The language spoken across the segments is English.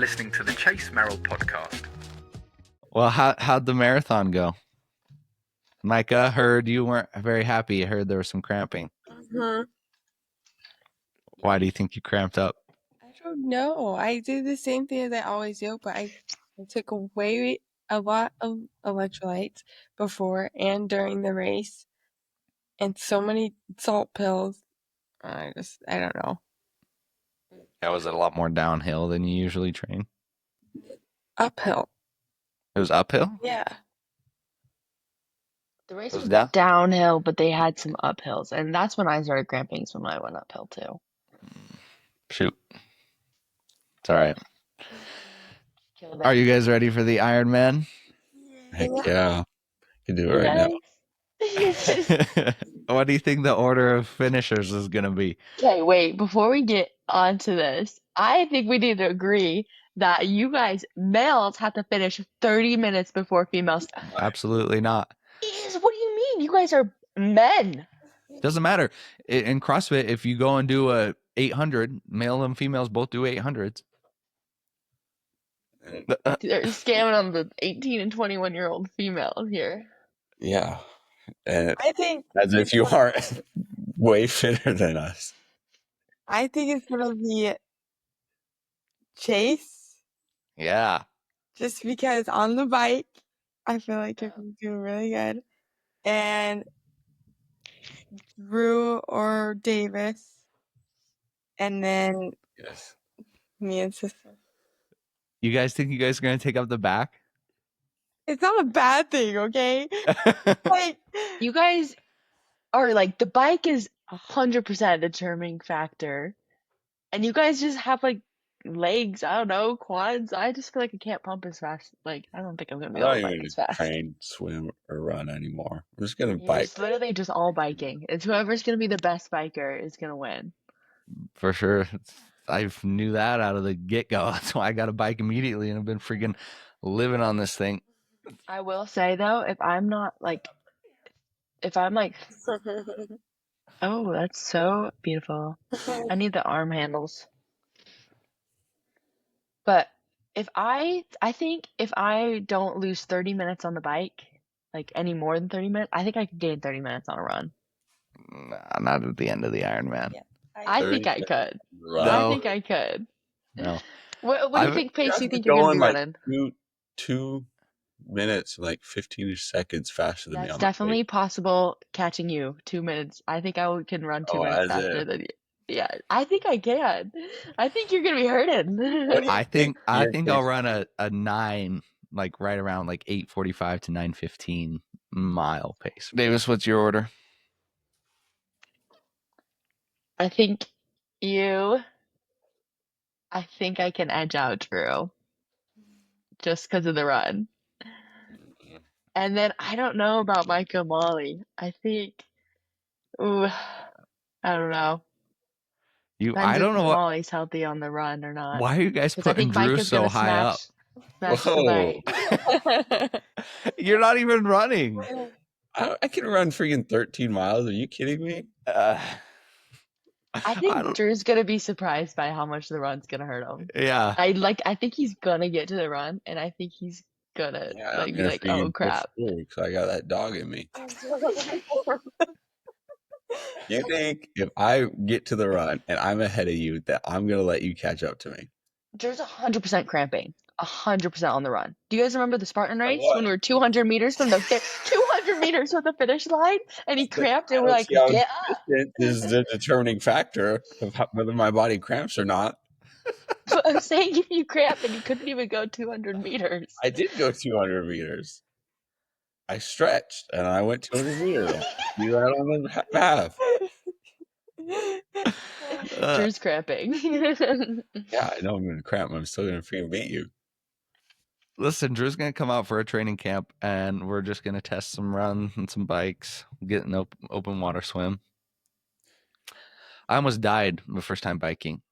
listening to the Chase Merrill podcast. Well, how'd the marathon go? Micah, heard you weren't very happy. I heard there was some cramping. Uh-huh. Why do you think you cramped up? I don't know. I did the same thing as I always do, but I took away a lot of electrolytes before and during the race, and so many salt pills. I don't know. Yeah, was it a lot more downhill than you usually train? Uphill. It was uphill? Yeah. The race It was was downhill, but they had some uphills, and that's when I started cramping. Is when I went uphill too. Shoot. It's all right. Kill Are you guys ready for the Ironman? Heck yeah. I can do it right now. What do you think the order of finishers is going to be? Okay, wait. Before we get onto this, I think we need to agree that you guys, males, have to finish 30 minutes before females. Absolutely not. What do you mean? You guys are men. Doesn't matter. In CrossFit, if you go and do a 800, male and females both do 800s. They're scamming on the 18 and 21-year-old females here. Yeah. And I think as if you aren't way fitter than us. I think it's gonna be Chase, Yeah. just because on the bike, I feel like he's doing really good, and Drew or Davis, and then Yes. me and sister. You guys think you guys are going to take up the back? It's not a bad thing, okay? Like, You guys are like, the bike is 100% a determining factor. And you guys just have like legs, I don't know, quads. I just feel like I can't pump as fast. Like, I don't think I'm going to I'm be able not to bike even as fast. train, swim, or run anymore. I'm just going to You're bike. just literally just all biking. It's whoever's going to be the best biker is going to win. For sure. I knew that out of the get-go. That's why I got a bike immediately and I've been freaking living on this thing. I will say though, if I'm like, oh, that's so beautiful. I need the arm handles. But I think if I don't lose 30 minutes on the bike, like any more than 30 minutes, I think I could gain 30 minutes on a run. Nah, not at the end of the Ironman. Yeah. I 30 think I could. Right. I No. think I could. No. What do you think, Pace? Do you think you're going going to be like running? 2 minutes, like 15 seconds faster than me. That's on the definitely possible catching you 2 minutes. I think I can run 2 Oh, minutes is faster it? than you. Yeah, I think I can. I think you're going to be hurting. I think Your I'll pace- run a 9, like right around like 8:45 to 9:15 mile pace. Davis, what's your order? I think I can edge out Drew just because of the run. And then I don't know about Micah Molly. I think, ooh, I don't know. Depends I don't if know what. Molly's healthy on the run or not. Why are you guys 'Cause I putting think Drew Micah's so gonna high up? smash the bike. You're not even running. I can run freaking 13 miles. Are you kidding me? I I think don't- Drew's gonna be surprised by how much the run's gonna hurt him. Yeah. I think he's gonna get to the run, and I think he's gonna Yeah, be like, oh crap. Because I got that dog in me. You think if I get to the run and I'm ahead of you, that I'm gonna let you catch up to me? Drew's 100% cramping. 100% on the run. Do you guys remember the Spartan race what? when we were 200 meters from the 200 meters from the finish line, and he cramped, and I we're don't like, see how get up. distance is the determining factor of whether my body cramps or not. But I'm saying if you cramped and you couldn't even go 200 meters. I did go 200 meters. I stretched and I went 200 meters. You ran on the half. Drew's cramping. Yeah, I know I'm gonna cramp, but I'm still gonna freaking beat you. Listen, Drew's going to come out for a training camp, and we're just going to test some runs and some bikes, get an open water swim. I almost died the first time biking.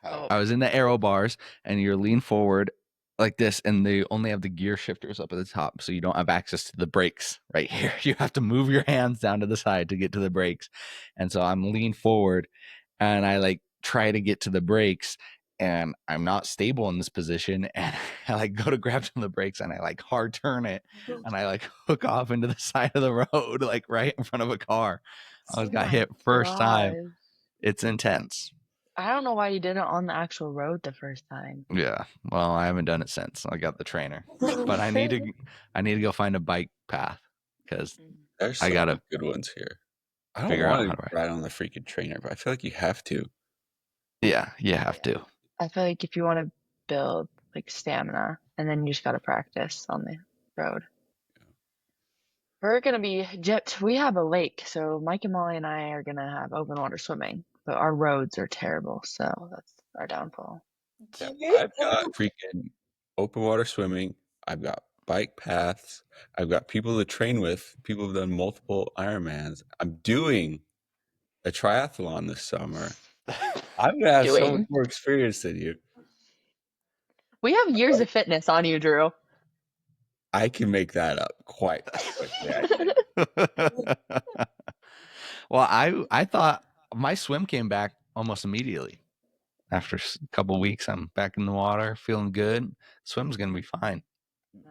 Oh. I was in the aero bars, and you're lean forward like this, and they only have the gear shifters up at the top, so you don't have access to the brakes right here. You have to move your hands down to the side to get to the brakes. And so I'm lean forward, and I like try to get to the brakes, and I'm not stable in this position, and I like go to grab some of the brakes, and I like hard turn it, and I like hook off into the side of the road, like right in front of a car. I was Oh got my hit first time. gosh. It's intense. I don't know why you did it on the actual road the first time. Yeah. Well, I haven't done it since. I got the trainer, but I need to go find a bike path because There's I so gotta many good ones here. I don't figure out want how to to. ride on the freaking trainer, but I feel like you have to. Yeah, you have to. I feel like if you want to build like stamina, and then you just gotta practice on the road. We're gonna be gypped. We have a lake, so Mike and Molly and I are gonna have open water swimming, but our roads are terrible, so that's our downfall. Yeah, I've got freaking open water swimming. I've got bike paths. I've got people to train with. People who've done multiple Ironmans. I'm doing a triathlon this summer. I'm gonna have so much Doing. more experience than you. We have years of fitness on you, Drew. I can make that up quite quickly. I think. Well, I thought my swim came back almost immediately. After a couple weeks, I'm back in the water, feeling good. Swim's gonna be fine.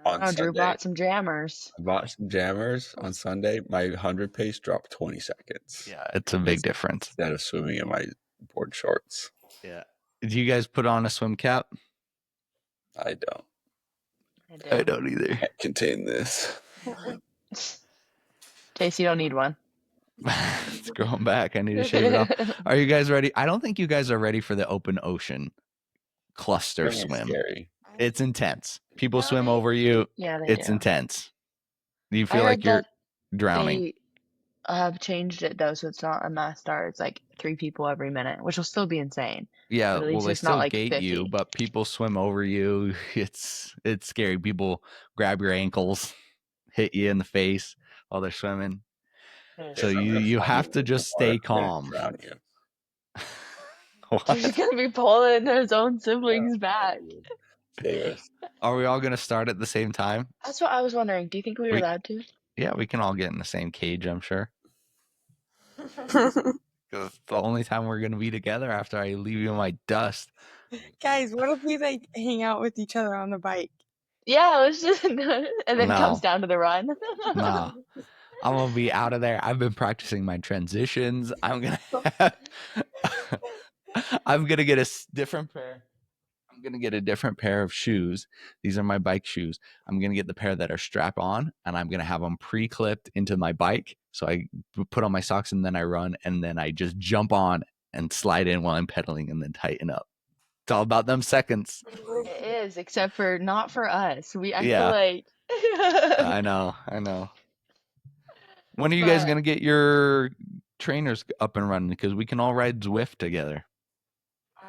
On Drew Sunday, bought some jammers. I bought some jammers on Sunday. My 100 pace dropped 20 seconds. Yeah, it's a big difference. Instead of swimming in my board shorts. Yeah. Did you guys put on a swim cap? I don't. I don't either. Can't contain this. Chase, you don't need one. It's growing back. I need to shave it off. Are you guys ready? I don't think you guys are ready for the open ocean cluster Swimming's swim. Scary. It's intense. People swim over you. Yeah, they It's do. intense. You I feel heard like you're that drowning. They have changed it though, so it's not a mass start. It's like 3 people every minute, which will still be insane. Yeah, But at well, least they it's not still like gate 50. you, but people swim over you. It's scary. People grab your ankles, hit you in the face while they're swimming. So you have to just stay calm. Drown you. He's What? gonna be pulling his own siblings back. Davis. Are we all gonna start at the same time? That's what I was wondering. Do you think we were We- allowed to? Yeah, we can all get in the same cage, I'm sure. 'Cause it's the only time we're gonna be together after I leave you in my dust. Guys, what if we like hang out with each other on the bike? Yeah, let's just and then it comes No. down to the run. Nah. I'm gonna be out of there. I've been practicing my transitions. I'm gonna I'm gonna get a different pair. I'm gonna get a different pair of shoes. These are my bike shoes. I'm gonna get the pair that are strap on, and I'm gonna have them pre-clipped into my bike. So I put on my socks and then I run, and then I just jump on and slide in while I'm pedaling, and then tighten up. It's all about them seconds. It is, except for not for us. I Yeah. feel like I know. When are you guys But- gonna get your trainers up and running? Because we can all ride Zwift together.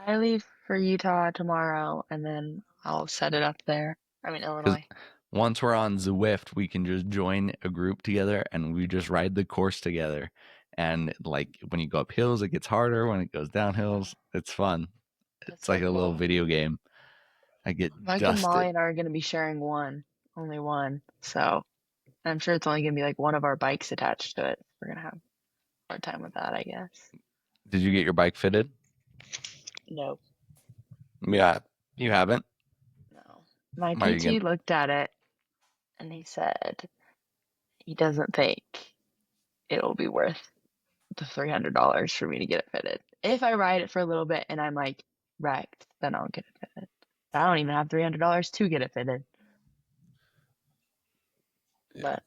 I leave for Utah tomorrow, and then I'll set it up there. I mean, Illinois. Once we're on Zwift, we can just join a group together and we just ride the course together. And like when you go up hills, it gets harder. When it goes down hills, it's fun. It's That's like so a little cool. video game. I get Mike and Molly dusted. and I are going to be sharing only one. So I'm sure it's only going to be like one of our bikes attached to it. We're going to have a hard time with that, I guess. Did you get your bike fitted? Nope. Yeah, you haven't. No. My Why are you PT looked at it and he said he doesn't think it'll be worth the $300 for me to get it fitted. If I ride it for a little bit and I'm like wrecked, then I'll get it fitted. I don't even have $300 to get it fitted. Yeah. But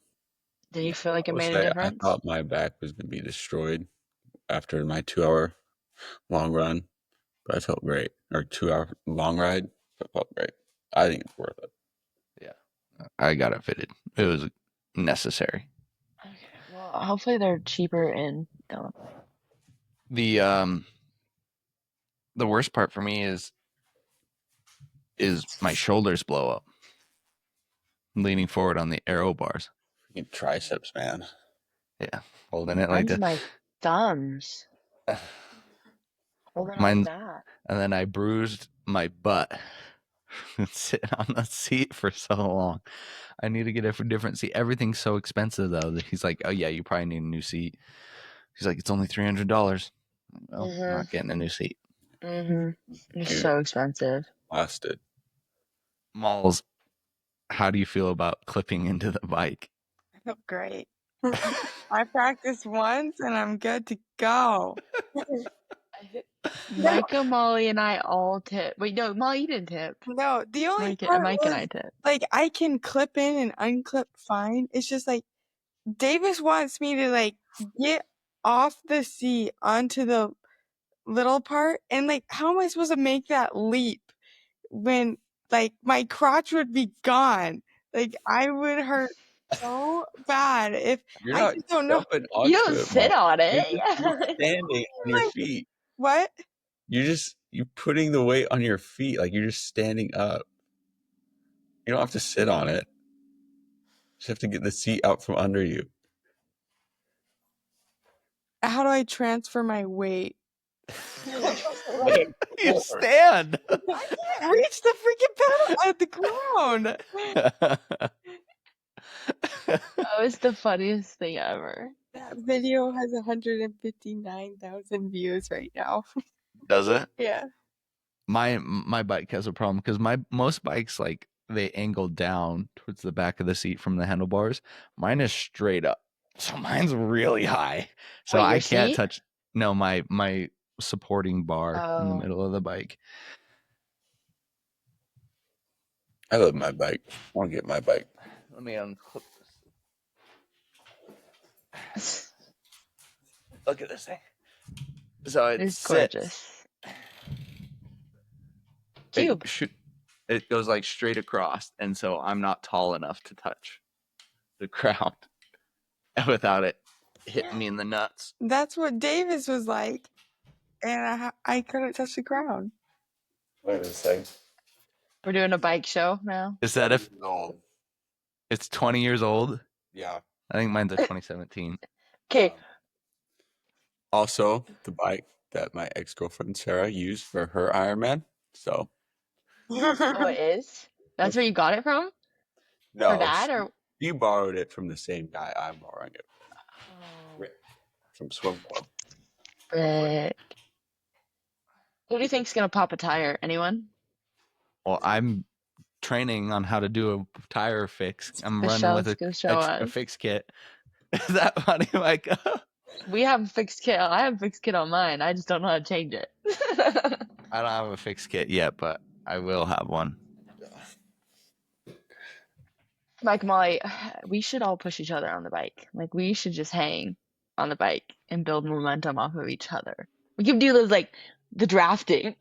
did you feel like it I made will a say, difference? I thought my back was going to be destroyed after my 2-hour long run, but I felt great. Or 2-hour long ride, but felt great. I think it's worth it. I got it fitted. It was necessary. Okay. Well, hopefully they're cheaper in Illinois. The worst part for me is my shoulders blow up. I'm leaning forward on the aero bars. Freaking triceps, man. Yeah, holding it like Mine's that. my thumbs. Holding Mine's- like that. And then I bruised my butt sitting on the seat for so long. I need to get a different seat. Everything's so expensive though that he's like, oh yeah, you probably need a new seat. He's like, it's only $300. Well, I'm not getting a new seat. It's Dude. so expensive. Lasted. Malls, how do you feel about clipping into the bike? I feel great. I practiced once and I'm good to go. Micah, Molly, and I all tip. Wait, no, Molly, you didn't tip. No, the only Mike part and I was tip. like I can clip in and unclip fine. It's just like Davis wants me to like get off the seat onto the little part, and like how am I supposed to make that leap when like my crotch would be gone? Like I would hurt so bad if You're I not just don't know. jumping You onto don't it, sit Mom. on it. You're standing on your Like, feet. what? You're putting the weight on your feet. Like you're just standing up. You don't have to sit on it. You just have to get the seat out from under you. How do I transfer my weight? You stand. I can't reach the freaking pedal at the ground. That was the funniest thing ever. That video has 159,000 views right now. Does it? Yeah. My bike has a problem because most bikes, like, they angle down towards the back of the seat from the handlebars. Mine is straight up, so mine's really high. So Wait, your I can't seat? touch. No, my supporting bar in the Oh. middle of the bike. I love my bike. I want to get my bike. Let me unclip this. Look at this thing. So it It's sits. gorgeous. It, Cube. it goes like straight across, and so I'm not tall enough to touch the ground without it hitting me in the nuts. That's what Davis was like. And I couldn't touch the ground. Look at this thing. We're doing a bike show now. Is that if No. it's 20 years old? Yeah. I think mine's a 2017. Okay. Also, the bike that my ex-girlfriend Sarah used for her Ironman. So Oh, it is? That's where you got it from? no, Her dad or? she borrowed it from the same guy I'm borrowing it from swim club. Frick. Who do you think's gonna pop a tire? Anyone? Well, I'm training on how to do a tire fix. I'm running with Michelle's gonna show a us. fix kit. Is that funny, Micah? We have a fixed kit. I have a fixed kit on mine. I just don't know how to change it. I don't have a fix kit yet, but I will have one. Mike, Molly, we should all push each other on the bike. Like, we should just hang on the bike and build momentum off of each other. We could do those, like, the drafting.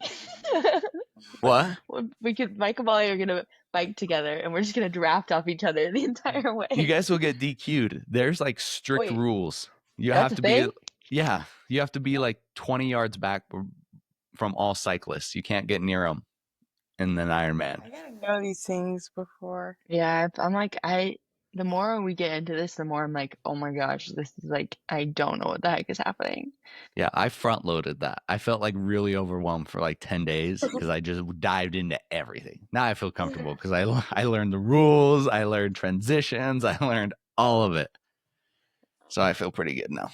What? Mike and Molly are gonna bike together, and we're just gonna draft off each other the entire way. You guys will get DQ'd. There's like strict Wait, rules. You that's have a to thing? be, yeah, you have to be like 20 yards back from all cyclists. You can't get near them in an Ironman. I gotta know these things before. Yeah, I'm like, the more we get into this, the more I'm like, oh my gosh, this is like, I don't know what the heck is happening. Yeah, I front loaded that. I felt like really overwhelmed for like 10 days because I just dived into everything. Now I feel comfortable because I learned the rules, I learned transitions, I learned all of it. So I feel pretty good now.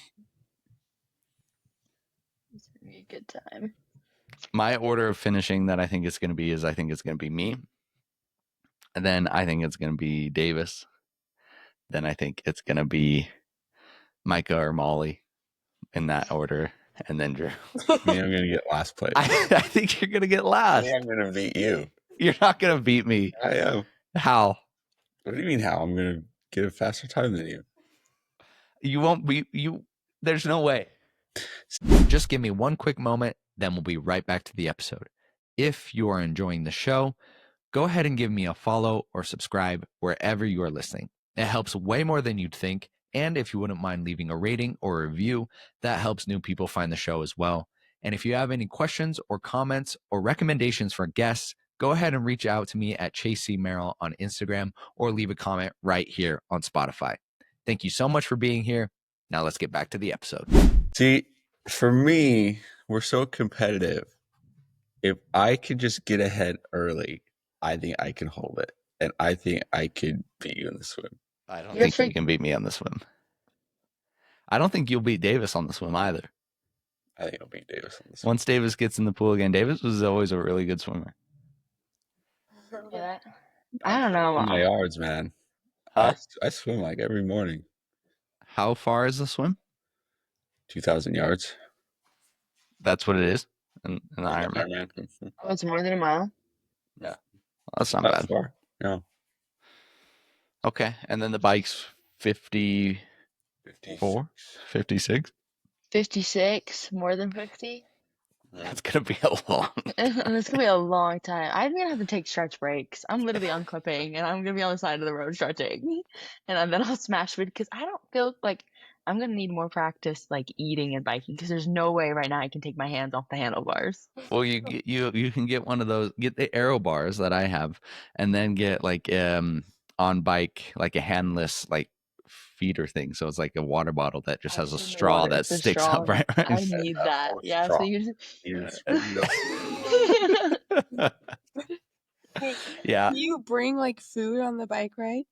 It's gonna be a good time. My order of finishing that I think it's going to be is I think it's going to be me. And then I think it's going to be Davis. Then I think it's going to be Micah or Molly in that order. And then Drew. I mean, I'm gonna get last place. I think you're going to get I last. think I'm gonna beat you. You're not going to beat me. I am. How? What do you mean how? I'm gonna get a faster time than you. You won't be, there's no way. Just give me one quick moment, then we'll be right back to the episode. If you are enjoying the show, go ahead and give me a follow or subscribe wherever you are listening. It helps way more than you'd think. And if you wouldn't mind leaving a rating or a review, that helps new people find the show as well. And if you have any questions or comments or recommendations for guests, go ahead and reach out to me at Chase C. Merrill on Instagram or leave a comment right here on Spotify. Thank you so much for being here. Now let's get back to the episode. See, for me, we're so competitive. If I could just get ahead early, I think I can hold it. And I think I could beat you in the swim. I don't You're think you can beat me on the swim. I don't think you'll beat Davis on the swim either. I think it'll be Davis on this one. Once Davis gets in the pool again, Davis was always a really good swimmer. Yeah. I don't know. My yards, man. Huh? I swim like every morning. How far is the swim? 2,000 yards. That's what it is in the Ironman. Ironman. Oh, it's more than a mile. Yeah. That's not Not bad. far. No. Okay. And then the bike's 54? 56? 56, more than 50. That's going to be a long It's gonna be a long time. I'm gonna have to take stretch breaks. I'm literally unclipping, and I'm gonna be on the side of the road stretching, and then I'll smash food because I don't feel like I'm gonna need more practice, like eating and biking, because there's no way right now I can take my hands off the handlebars. Well, you can get one of those, get the aero bars that I have, and then get like on bike like a handless like feeder thing. So it's like a water bottle that just has a straw that It's a sticks straw. up right. I need that. Yeah, so you Yes. Yeah, Do you bring like food on the bike ride?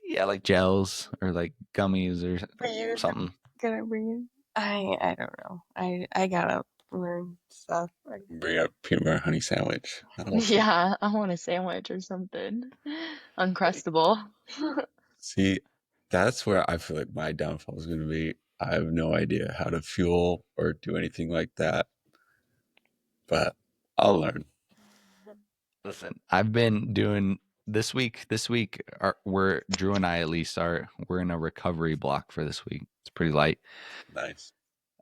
yeah, like gels or like gummies But you're or something. gonna bring it? I don't know. I gotta learn stuff. Bring up peanut butter honey sandwich. Yeah, I want a sandwich or something. Uncrustable. See, that's where I feel like my downfall is going to be. I have no idea how to fuel or do anything like that, but I'll learn. Listen, I've been doing this week. We're Drew and I at least we're in a recovery block for this week. It's pretty light. Nice.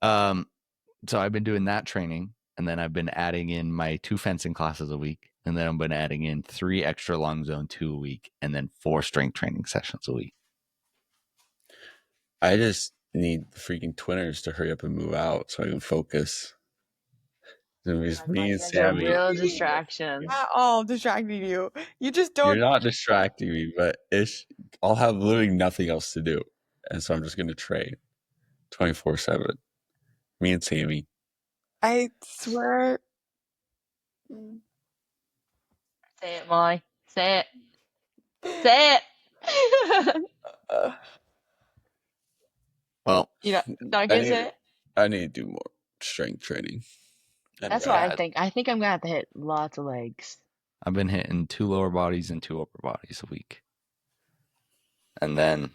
So I've been doing that training, and then I've been adding in my 2 fencing classes a week, and then I've been adding in 3 extra long zone 2 a week, and then 4 strength training sessions a week. I just need the freaking twinners to hurry up and move out so I can focus. It's me and They're Sammy. real distractions. Not all distracting you. You just You're don't. not distracting me, but I'll have literally nothing else to do. And so I'm just going to train 24/7. Me and Sammy. I swear. Say it, Molly. Say it. Say it. Well, You know, not gonna say it. I need to do more strength training. That's what I think. I think I'm gonna have to hit lots of legs. I've been hitting 2 lower bodies and 2 upper bodies a week, and then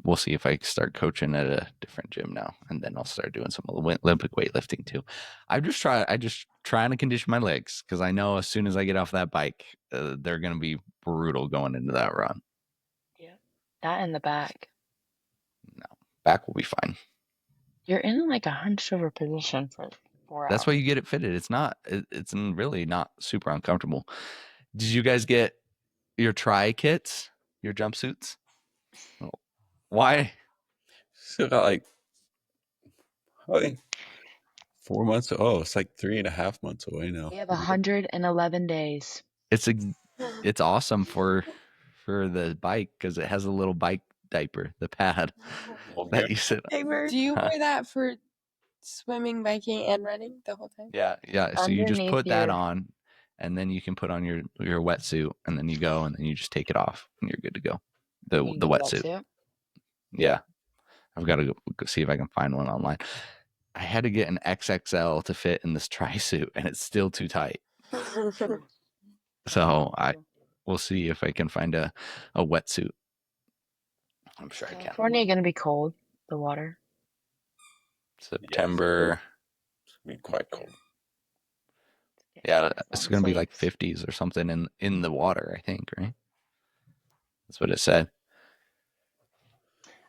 we'll see if I start coaching at a different gym now, and then I'll start doing some Olympic weightlifting too. I just trying to condition my legs because I know as soon as I get off that bike, they're gonna be brutal going into that run. Yeah, that in the back. No, back will be fine. You're in like a hunched over position for 4 hours. That's why you get it fitted. It's really not super uncomfortable. Did you guys get your tri kits, your jumpsuits? Why? Still got like 4 months. Oh, it's like 3.5 months away now. We have 111 days. It's awesome for the bike because it has a little bike diaper, the pad that you sit on. Do you wear that for swimming, biking, and running the whole time? Yeah. So you just Underneath put that your- on, and then you can put on your wetsuit, and then you go, and then you just take it off, and you're good to go. The wetsuit. Yeah, I've got to go see if I can find one online. I had to get an XXL to fit in this tri suit, and it's still too tight. So we'll see if I can find a wetsuit. I'm sure I can. California gonna be cold. The water. September. It's gonna be quite cold. Yeah, it's gonna be like 50s or something in the water, I think, right? That's what it said.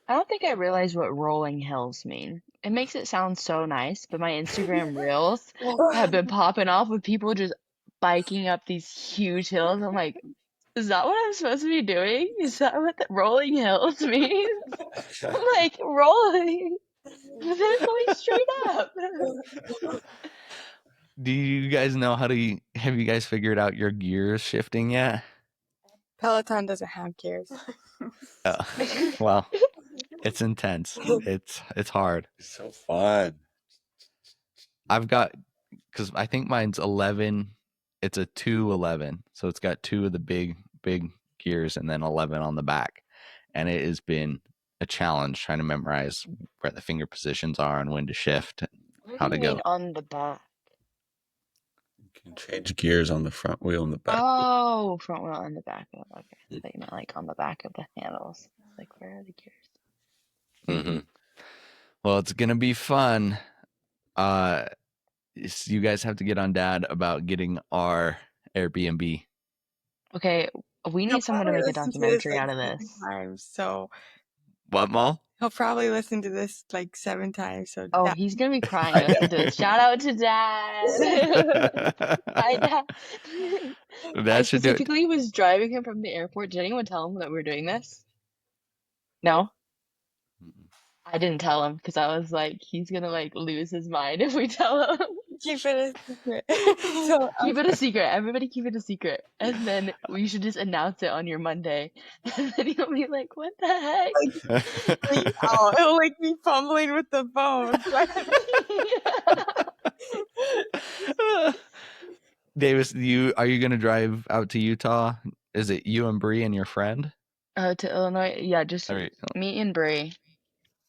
I don't think I realized what rolling hills mean. It makes it sound so nice, but my Instagram reels have been popping off with people just biking up these huge hills. I'm like, is that what I'm supposed to be doing? Is that what the rolling hills means? I'm like, rolling. But then going straight up. Do you guys know have you guys figured out your gears shifting yet? Peloton doesn't have gears. Well, it's intense. It's hard. It's so fun. I've got, because I think mine's 11. It's a 211, so it's got 2 of the big gears and then 11 on the back, and it has been a challenge trying to memorize where the finger positions are and when to shift. What how do to you go. mean on the back? You can change gears on the front wheel and the back. Oh, front wheel and the back wheel. Okay. I thought you meant like on the back of the handles. Like, where are the gears? Hmm. Well, it's gonna be fun. You guys have to get on Dad about getting our Airbnb. Okay, we He'll need someone to probably make a listen to this documentary like out of 7 times, this. so What, Mal? he'll probably listen to this like 7 times. So Oh, that he's gonna be crying I listening to know. this. Shout out to Dad. Hi, Dad. I That should do it. specifically was driving him from the airport. Did anyone tell him that we were doing this? No? I didn't tell him because I was like, he's gonna like lose his mind if we tell him. keep it a secret. So Keep it a secret. Everybody keep it a secret. And then we should just announce it on your Monday. And then he'll be like, what the heck? he'll like be fumbling with the phone. Davis, are you gonna drive out to Utah? Is it you and Bree and your friend? To Illinois? Yeah, just All right. me and Bree.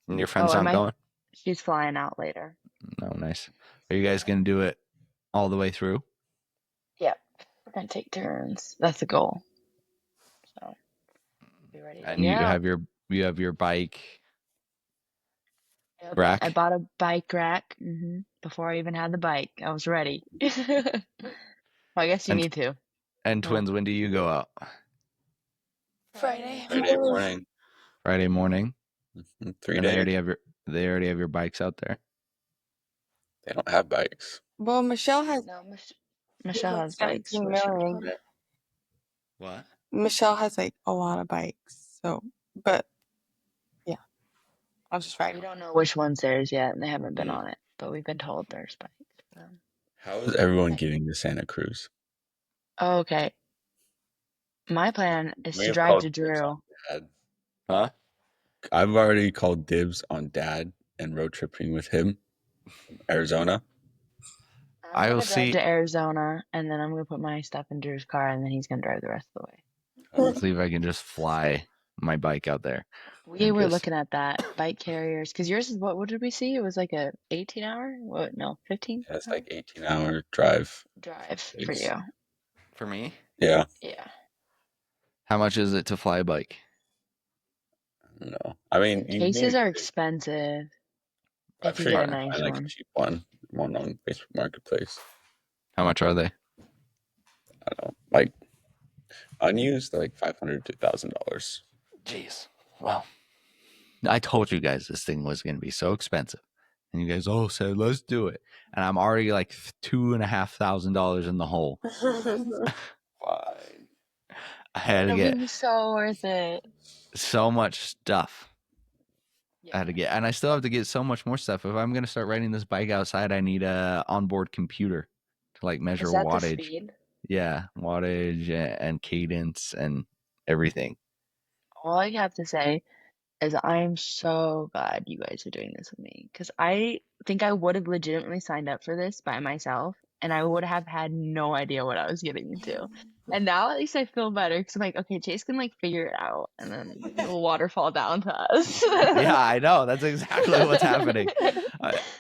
And your friend's and not going? she's flying out later. No, nice. Are you guys gonna do it all the way through? Yep. We're gonna take turns. That's the goal. So be ready to And you go. have your bike Yep. rack? I bought a bike rack before I even had the bike. I was ready. Well, I guess you And- need to. And No. twins, when do you go out? Friday morning. Friday morning. 3 And days. they already have your bikes out there. They don't have bikes. Well, Michelle has No, Michelle has bikes. 17 but she million. bought it. What? Michelle has like a lot of bikes. So, but yeah, I'll just ride. We don't know which one's theirs yet, and they haven't been on it, but we've been told there's bikes for them. How is everyone getting to Santa Cruz? Oh, okay. My plan is We to have drive called to dibs Drew. on Dad. Huh? I've already called dibs on Dad and road tripping with him from Arizona. I I'm will gonna drive see. to Arizona, and then I'm gonna put my stuff in Drew's car, and then he's gonna drive the rest of the way. I'll see if I can just fly my bike out there. We And were just- looking at that bike carriers because yours is what did we see? It was like a 18-hour? What? No, 15. Yeah, it's like 18-hour drive. Drive for Thanks. you. For me? Yeah, Yeah. How much is it to fly a bike? I don't know. I mean, you Cases need- are expensive. I'm if you sure get a can nice find like one. a cheap one on Facebook Marketplace. How much are they? I don't know, like unused, they're like $500 to $1,000. Jeez. Well, I told you guys this thing was going to be so expensive. And you guys said, let's do it. And I'm already like $2,500 in the hole. Fine. I had to It'll get be so worth it. so much stuff. I Yeah. had to get, and I still have to get so much more stuff. If I'm going to start riding this bike outside, I need a onboard computer to like measure Is that the wattage. speed? Yeah, wattage and cadence and everything. All I have to say is I'm so glad you guys are doing this with me because I think I would have legitimately signed up for this by myself and I would have had no idea what I was getting into. And now at least I feel better because I'm like, okay, Chase can like figure it out and then the waterfall down to us. Yeah, I know. That's exactly what's happening.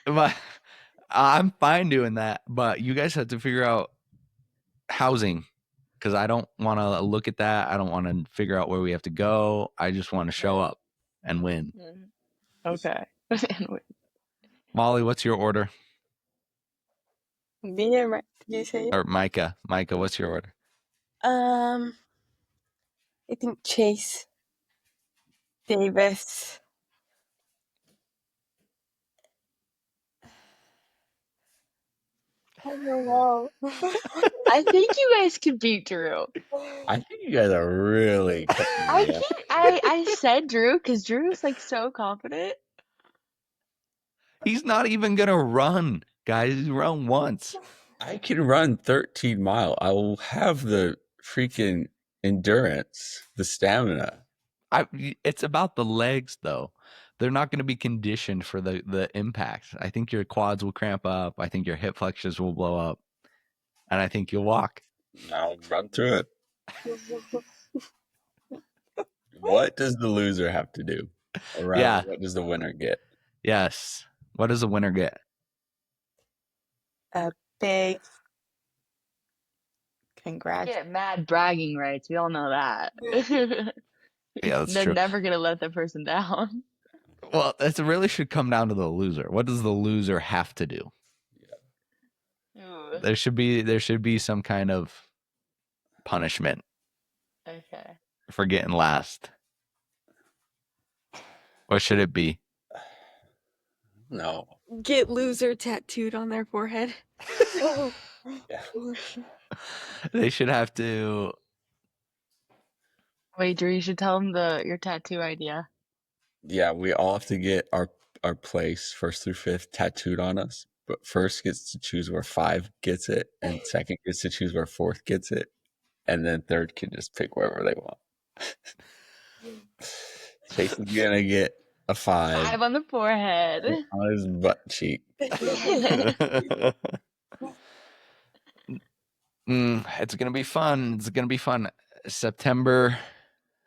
But I'm fine doing that. But you guys have to figure out housing because I don't want to look at that. I don't want to figure out where we have to go. I just want to show up and win. Okay. Molly, what's your order? Me and did you say? Or Micah, what's your order? I think Chase, Davis. I don't know. I think you guys could beat Drew. I think you guys are really I can't. I said Drew because Drew's like so confident. He's not even going to run, guys. He's run once. I can run 13 mile. I will have the freaking endurance, the stamina. It's about the legs, though. They're not going to be conditioned for the impact. I think your quads will cramp up. I think your hip flexors will blow up. And I think you'll walk. I'll run through it. What does the loser have to do? Or rather, Yeah. what does the winner get? Yes. What does the winner get? a big congrats. Get mad bragging rights. We all know that. Yeah, that's They're true. never gonna let the person down. Well, it really should come down to the loser. What does the loser have to do? Ooh, There should be some kind of punishment okay. for getting last. What should it be? No. Get loser tattooed on their forehead. Yeah. They should have to. Wait, Drew, you should tell them your tattoo idea. Yeah, we all have to get our place first through fifth tattooed on us. But first gets to choose where 5 gets it, and second gets to choose where 4th gets it, and then third can just pick wherever they want. Chase is gonna get a 5 5 on the forehead. on his butt cheek. It's gonna be fun. It's gonna be fun. September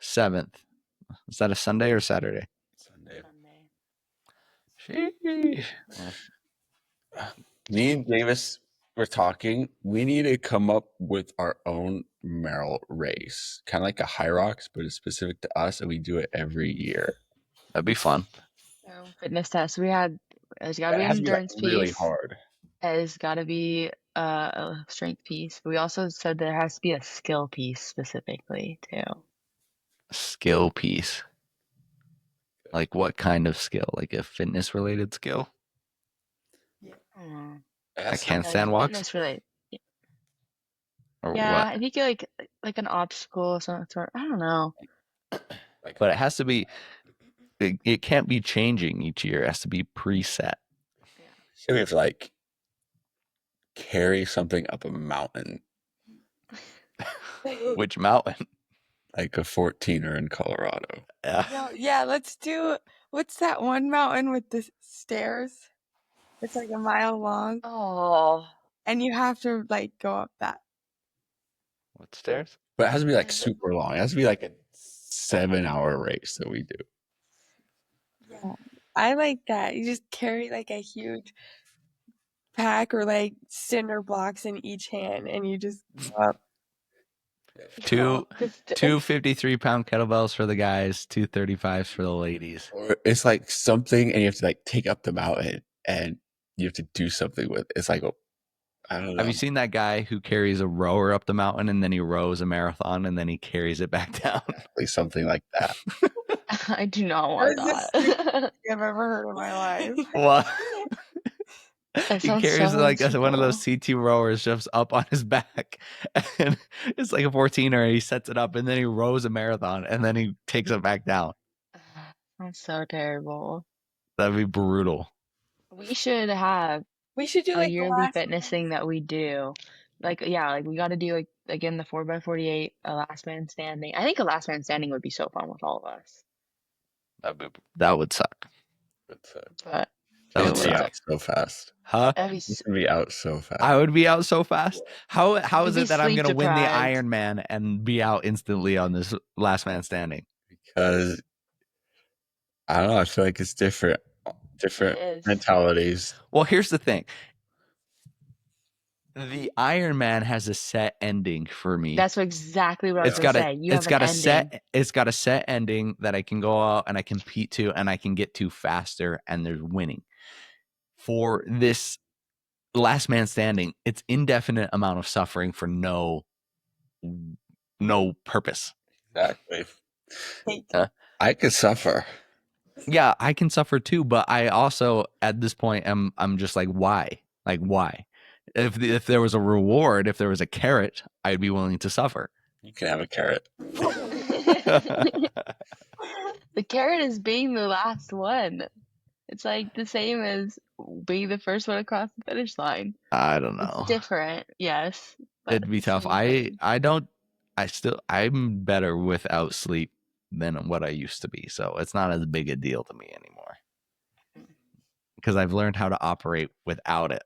7th. Is that a Sunday or Saturday? Sunday. Sheesh. Me and Davis were talking. We need to come up with our own Merrill race, kind of like a High Rocks, but it's specific to us, and we do it every year. That'd be fun. Fitness test. It's gotta That be has an to be like endurance really piece. hard. It's gotta be a strength piece. But we also said there has to be a skill piece specifically too. Skill piece. Like what kind of skill? Like a fitness related skill? Like handstand walks? Fitness related. Or Yeah, what? I think like an obstacle of some sort. I don't know. But it has to be. It can't be changing each year. It has to be preset. So we have to like carry something up a mountain, Which mountain? like a 14er in Colorado. Yeah, let's do. What's that one mountain with the stairs? It's like a mile long, Oh, and you have to like go up that. What stairs? But it has to be like super long. It has to be like a 7-hour race that we do. Yeah, I like that. You just carry like a huge pack or like cinder blocks in each hand, and you just go up. Two just 53-pound kettlebells for the guys, 235s for the ladies. Or it's like something, and you have to like take up the mountain, and you have to do something with it. It's like, I don't know. Have you seen that guy who carries a rower up the mountain and then he rows a marathon and then he carries it back down? Exactly something like that. I do not want That is the that. I've ever heard in my life. What? That He sounds carries so like one of cool. those CT rowers just up on his back, and it's like a 14er. And he sets it up and then he rows a marathon and then he takes it back down. That's so terrible. That'd be brutal. We should have We should do a like yearly last fitness thing that we do. Like, yeah, like we got to do like again the 4x48, a last man standing. I think a last man standing would be so fun with all of us. That would suck. But That It would would be suck. out so fast. Huh? that'd be It's gonna be out so fast. I would be out so fast. How is You'd it be that I'm sleep gonna win the deprived. Ironman and be out instantly on this last man standing? Because I don't know. I feel like it's different It is. mentalities. Well, here's the thing. The Ironman has a set ending for me. That's exactly what I was It's gonna got say. a You it's have got an a ending. set ending that I can go out and I compete to and I can get to faster and there's winning. For this last man standing, it's indefinite amount of suffering for no purpose. Exactly. Huh? I could suffer. Yeah, I can suffer too, but I also at this point I'm just like why? Like why? If there was a reward, if there was a carrot, I'd be willing to suffer. You can have a carrot. The carrot is being the last one. It's like the same as being the first one across the finish line. I don't know. It's different, yes. But It'd be it's the tough. same thing. I'm better without sleep than what I used to be. So it's not as big a deal to me anymore. Because I've learned how to operate without it.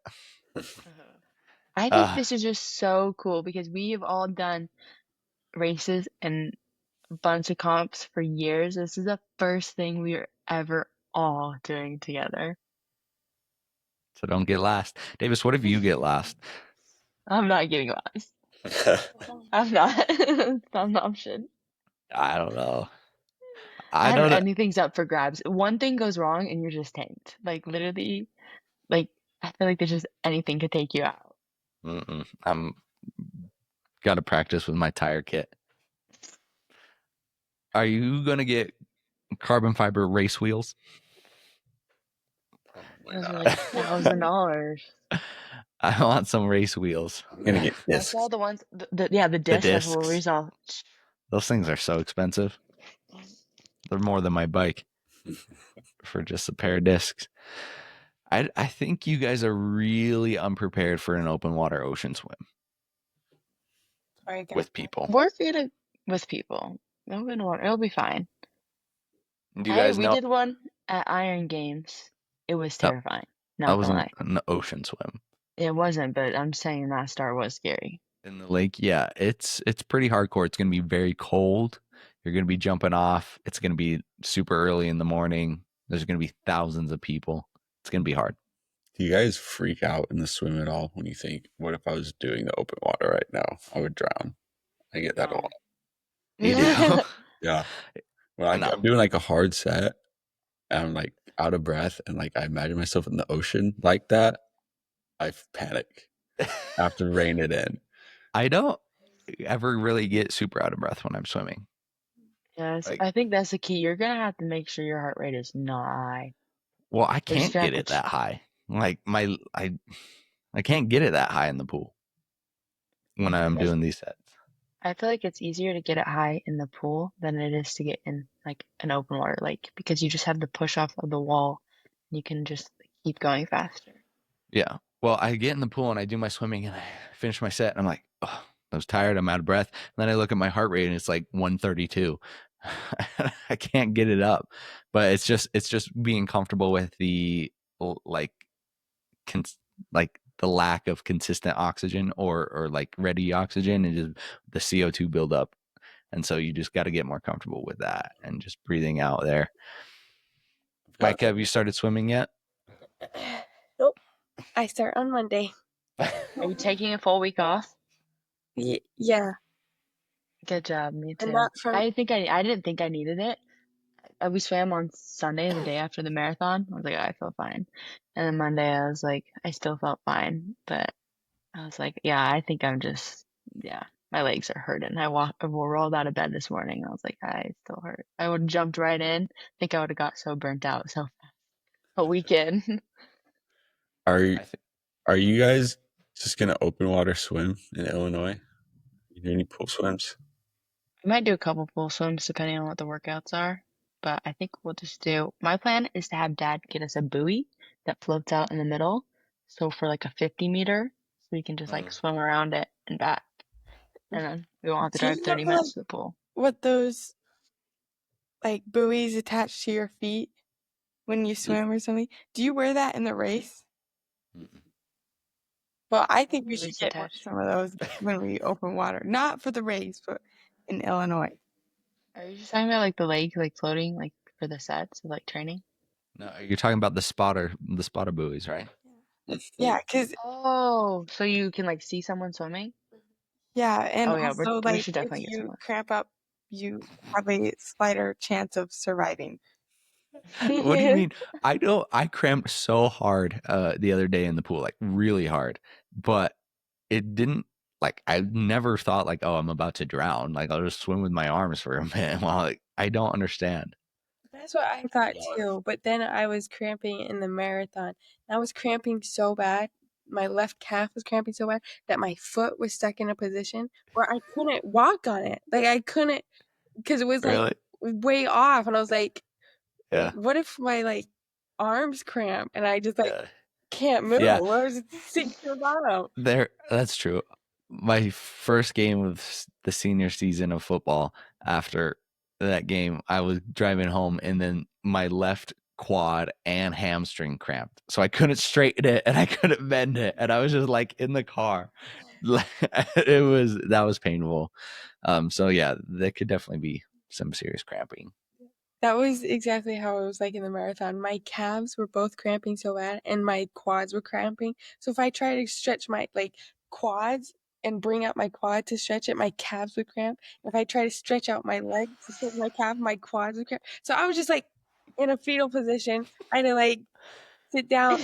I think this is just so cool because we have all done races and a bunch of comps for years. This is the first thing we are ever all doing together. So don't get last. Davis, what if you get last? I'm not getting lost. I'm not. It's not an option. I don't know. I know And that. anything's up for grabs. One thing goes wrong and you're just tanked. Like literally, like I feel like there's just anything could take you out. I'm got to practice with my tire kit. Are you gonna get carbon fiber race wheels? Probably Those are not. like $1,000. I want some race wheels. I'm gonna get I discs. saw the ones, the discs. That's what we discs. saw. Those things are so expensive. They're more than my bike for just a pair of discs. I think you guys are really unprepared for an open water ocean swim Sorry, guys. with people. We're good with people. It'll be fine. Do you guys We know did one at Iron Games. It was that, terrifying. that Not was gonna lie. an ocean swim It wasn't, but I'm saying that star was scary. in the lake? Yeah, it's pretty hardcore. It's gonna be very cold. You're gonna be jumping off. It's gonna be super early in the morning. There's gonna be thousands of people. It's gonna be hard. Do you guys freak out in the swim at all when you think, what if I was doing the open water right now? I would drown. I get that a No. lot. You do? Yeah. When No. I'm doing like a hard set and I'm like out of breath and like I imagine myself in the ocean like that, I panic. I have to rein it in. I don't ever really get super out of breath when I'm swimming. Yes, Like, I think that's the key. You're gonna have to make sure your heart rate is not high. well, I You're just can't gonna get have it to that high. Like I can't get it that high in the pool when I'm doing these sets. I feel like it's easier to get it high in the pool than it is to get in like an open water lake because you just have the push off of the wall. And you can just keep going faster. Yeah. Well, I get in the pool and I do my swimming and I finish my set and I'm like, oh, I was tired. I'm out of breath. And then I look at my heart rate and it's like 132. I can't get it up, but it's just being comfortable with the like the lack of consistent oxygen or like ready oxygen and just the CO2 buildup. And so you just got to get more comfortable with that and just breathing out there. Mike, have you started swimming yet? Nope. I start on Monday. Are you taking a full week off? Yeah. Good job, me too. And not from I didn't think I needed it. We swam on Sunday, the day after the marathon. I was like, I feel fine. And then Monday, I was like, I still felt fine, but I was like, yeah, I think my legs are hurting. I rolled out of bed this morning. I was like, I still hurt. I would have jumped right in. I think I would have got so burnt out so fast. A weekend. Are you guys just gonna open water swim in Illinois? You do any pool swims? I might do a couple pool swims depending on what the workouts are. But I think we'll just do. My plan is to have Dad get us a buoy that floats out in the middle. So for like a 50-meter, so we can just like swim around it and back. And then we won't have to Do you drive 30 know, minutes to the pool. what those like buoys attached to your feet when you swim or something? Do you wear that in the race? Well, I think we should Buoys get attached. some of those when we open water. Not for the race, but in Illinois. Are you just talking about like the leg, like floating, like for the sets of like training? No, you're talking about the spotter buoys, right? Yeah, because Oh, so you can like see someone swimming? yeah, and Oh yeah, also we like should if definitely get some you of cramp up, you have a slighter chance of surviving. those. What do you mean? I cramped so hard the other day in the pool, like really hard, but it didn't like I never thought like, oh, I'm about to drown. Like I'll just swim with my arms for a minute. Well, like, I don't understand. That's what I thought too. But then I was cramping in the marathon. I was cramping so bad. My left calf was cramping so bad that my foot was stuck in a position where I couldn't walk on it. Like I couldn't because it was like Really? way off, and I was like, Yeah. what if my like arms cramp and I just like Yeah. can't move? Yeah. Or is it sink to the bottom? That's true. My first game of the senior season of football, after that game, I was driving home and then my left quad and hamstring cramped. So I couldn't straighten it and I couldn't bend it. And I was just like in the car. That was painful. So yeah, there could definitely be some serious cramping. That was exactly how it was like in the marathon. My calves were both cramping so bad and my quads were cramping. So if I try to stretch my like quads and bring out my quad to stretch it, my calves would cramp. If I try to stretch out my legs to stretch my calf, my quads would cramp. So I was just like in a fetal position. I had to like sit down.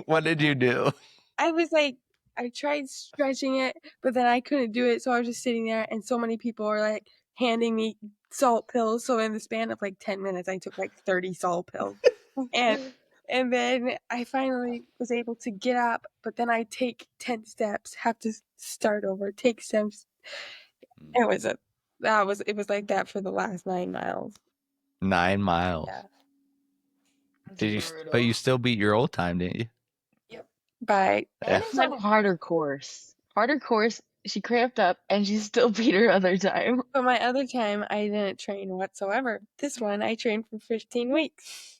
What did you do? I was like, I tried stretching it, but then I couldn't do it. So I was just sitting there, and so many people were like handing me salt pills. So in the span of like 10 minutes, I took like 30 salt pills. And then I finally was able to get up, but then I take 10 steps, have to start over, take steps. It was like that for the last 9 miles. 9 miles. Yeah. Did you? But you still beat your old time, didn't you? Yep. But And it's on a harder course. Harder course, she cramped up and she still beat her other time. But my other time, I didn't train whatsoever. This one, I trained for 15 weeks.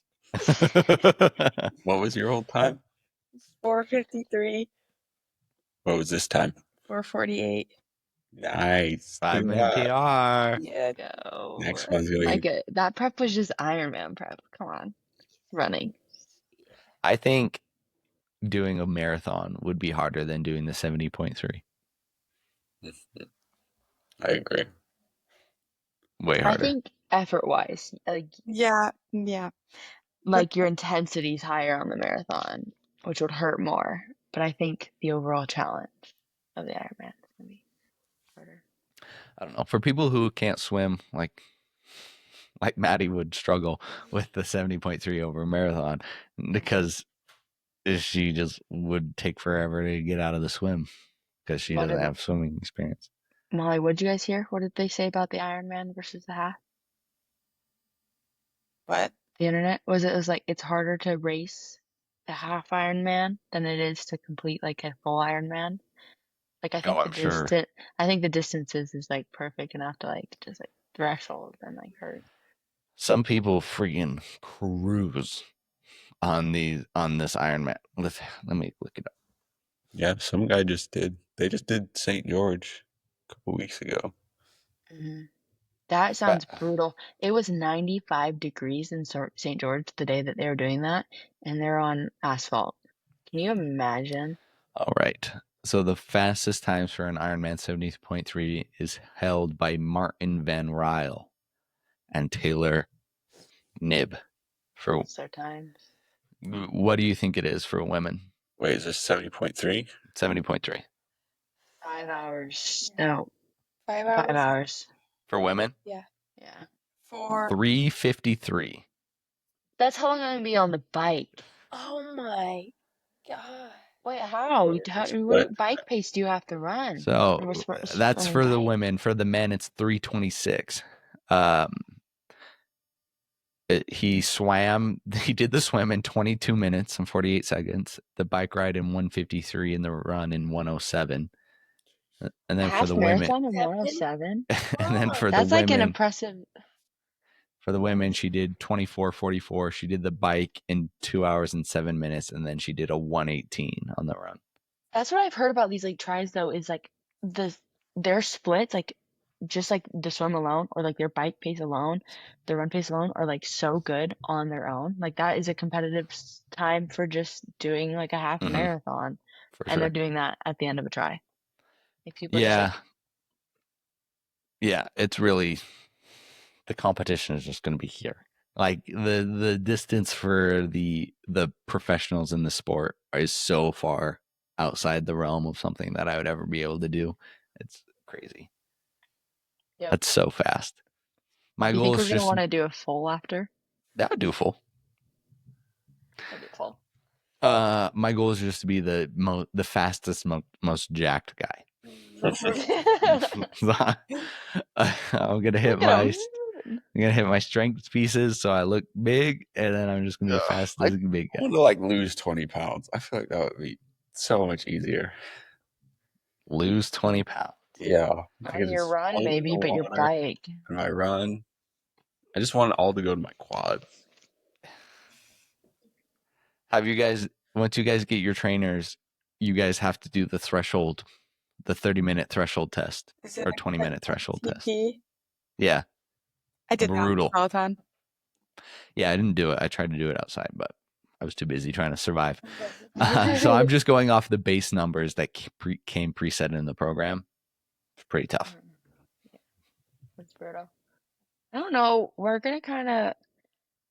What was your old time? 4:53, What was this time? 4:48. Nice. 5-minute PR. Yeah. Go. Next one's gonna Like be that prep was just Ironman prep. Come on. Running. I think doing a marathon would be harder than doing the 70.3. I agree. Way I harder. think effort wise, Yeah. like your intensity is higher on the marathon, which would hurt more. But I think the overall challenge of the Ironman is gonna be harder. I don't know. For people who can't swim, like Maddie would struggle with the 70.3 over a marathon because she just would take forever to get out of the swim because she What doesn't did- have swimming experience. Molly, what did you guys hear? What did they say about the Ironman versus the half? What? The internet was it was like it's harder to race a half Ironman than it is to complete like a full Ironman. Like I think I'm sure. I think the distances is like perfect enough to like just like threshold and like hurt. Some people freaking cruise on this Ironman. Let me look it up. Yeah, some guy just did. They just did St. George a couple weeks ago. Mm-hmm. That sounds brutal. It was 95 degrees in St. George the day that they were doing that, and they're on asphalt. Can you imagine? All right. So the fastest times for an Ironman 70.3 is held by Martin Van Ryle and Taylor Nib. For What's their times? what do you think it is for women? Wait, is this 70.3? 70.3 5 hours. No, 5 5 hours. hours. for women. Yeah. For 3:53. That's how long I'm gonna be on the bike. oh my god. Wait, how? What bike pace do you have to run? So that's for the bike? women. For the men, it's 3:26. He swam. He did the swim in 22 minutes and 48 seconds. The bike ride in 1:53, and the run in 1:07. And then for the women, marathon in 1:07. and then for That's the like women, an impressive. for the women, she did 24:44. She did the bike in 2 hours and 7 minutes, and then she did a 1:18 on the run. That's what I've heard about these like tries though is like their splits like just like the swim alone or like their bike pace alone, the run pace alone are like so good on their own. Like that is a competitive time for just doing like a half Mhm. marathon, For and sure. they're doing that at the end of a try. Like people are Yeah. just like, Yeah, it's really the competition is just going to be here. Like the distance for the professionals in the sport is so far outside the realm of something that I would ever be able to do. It's crazy. Yep. That's so fast. My do you goal think we're is gonna just want to do a full after? that would do full. I'll do full. My goal is just to be the fastest, most jacked guy. I'm gonna hit my strength pieces so I look big, and then I'm just gonna be fast as a big I guy. want to like lose 20 pounds. I feel like that would be so much easier. Lose 20 pounds. Yeah. On your run, maybe, but your bike. And my run. I just want it all to go to my quads. Have you guys, once you guys get your trainers, you guys have to do the threshold, the 30-minute threshold test or 20-minute threshold test. TP? Yeah. I did Brutal. that all the time. Yeah, I didn't do it. I tried to do it outside, but I was too busy trying to survive. So I'm just going off the base numbers that came preset in the program. It's pretty tough. That's brutal. I don't know. We're gonna kind of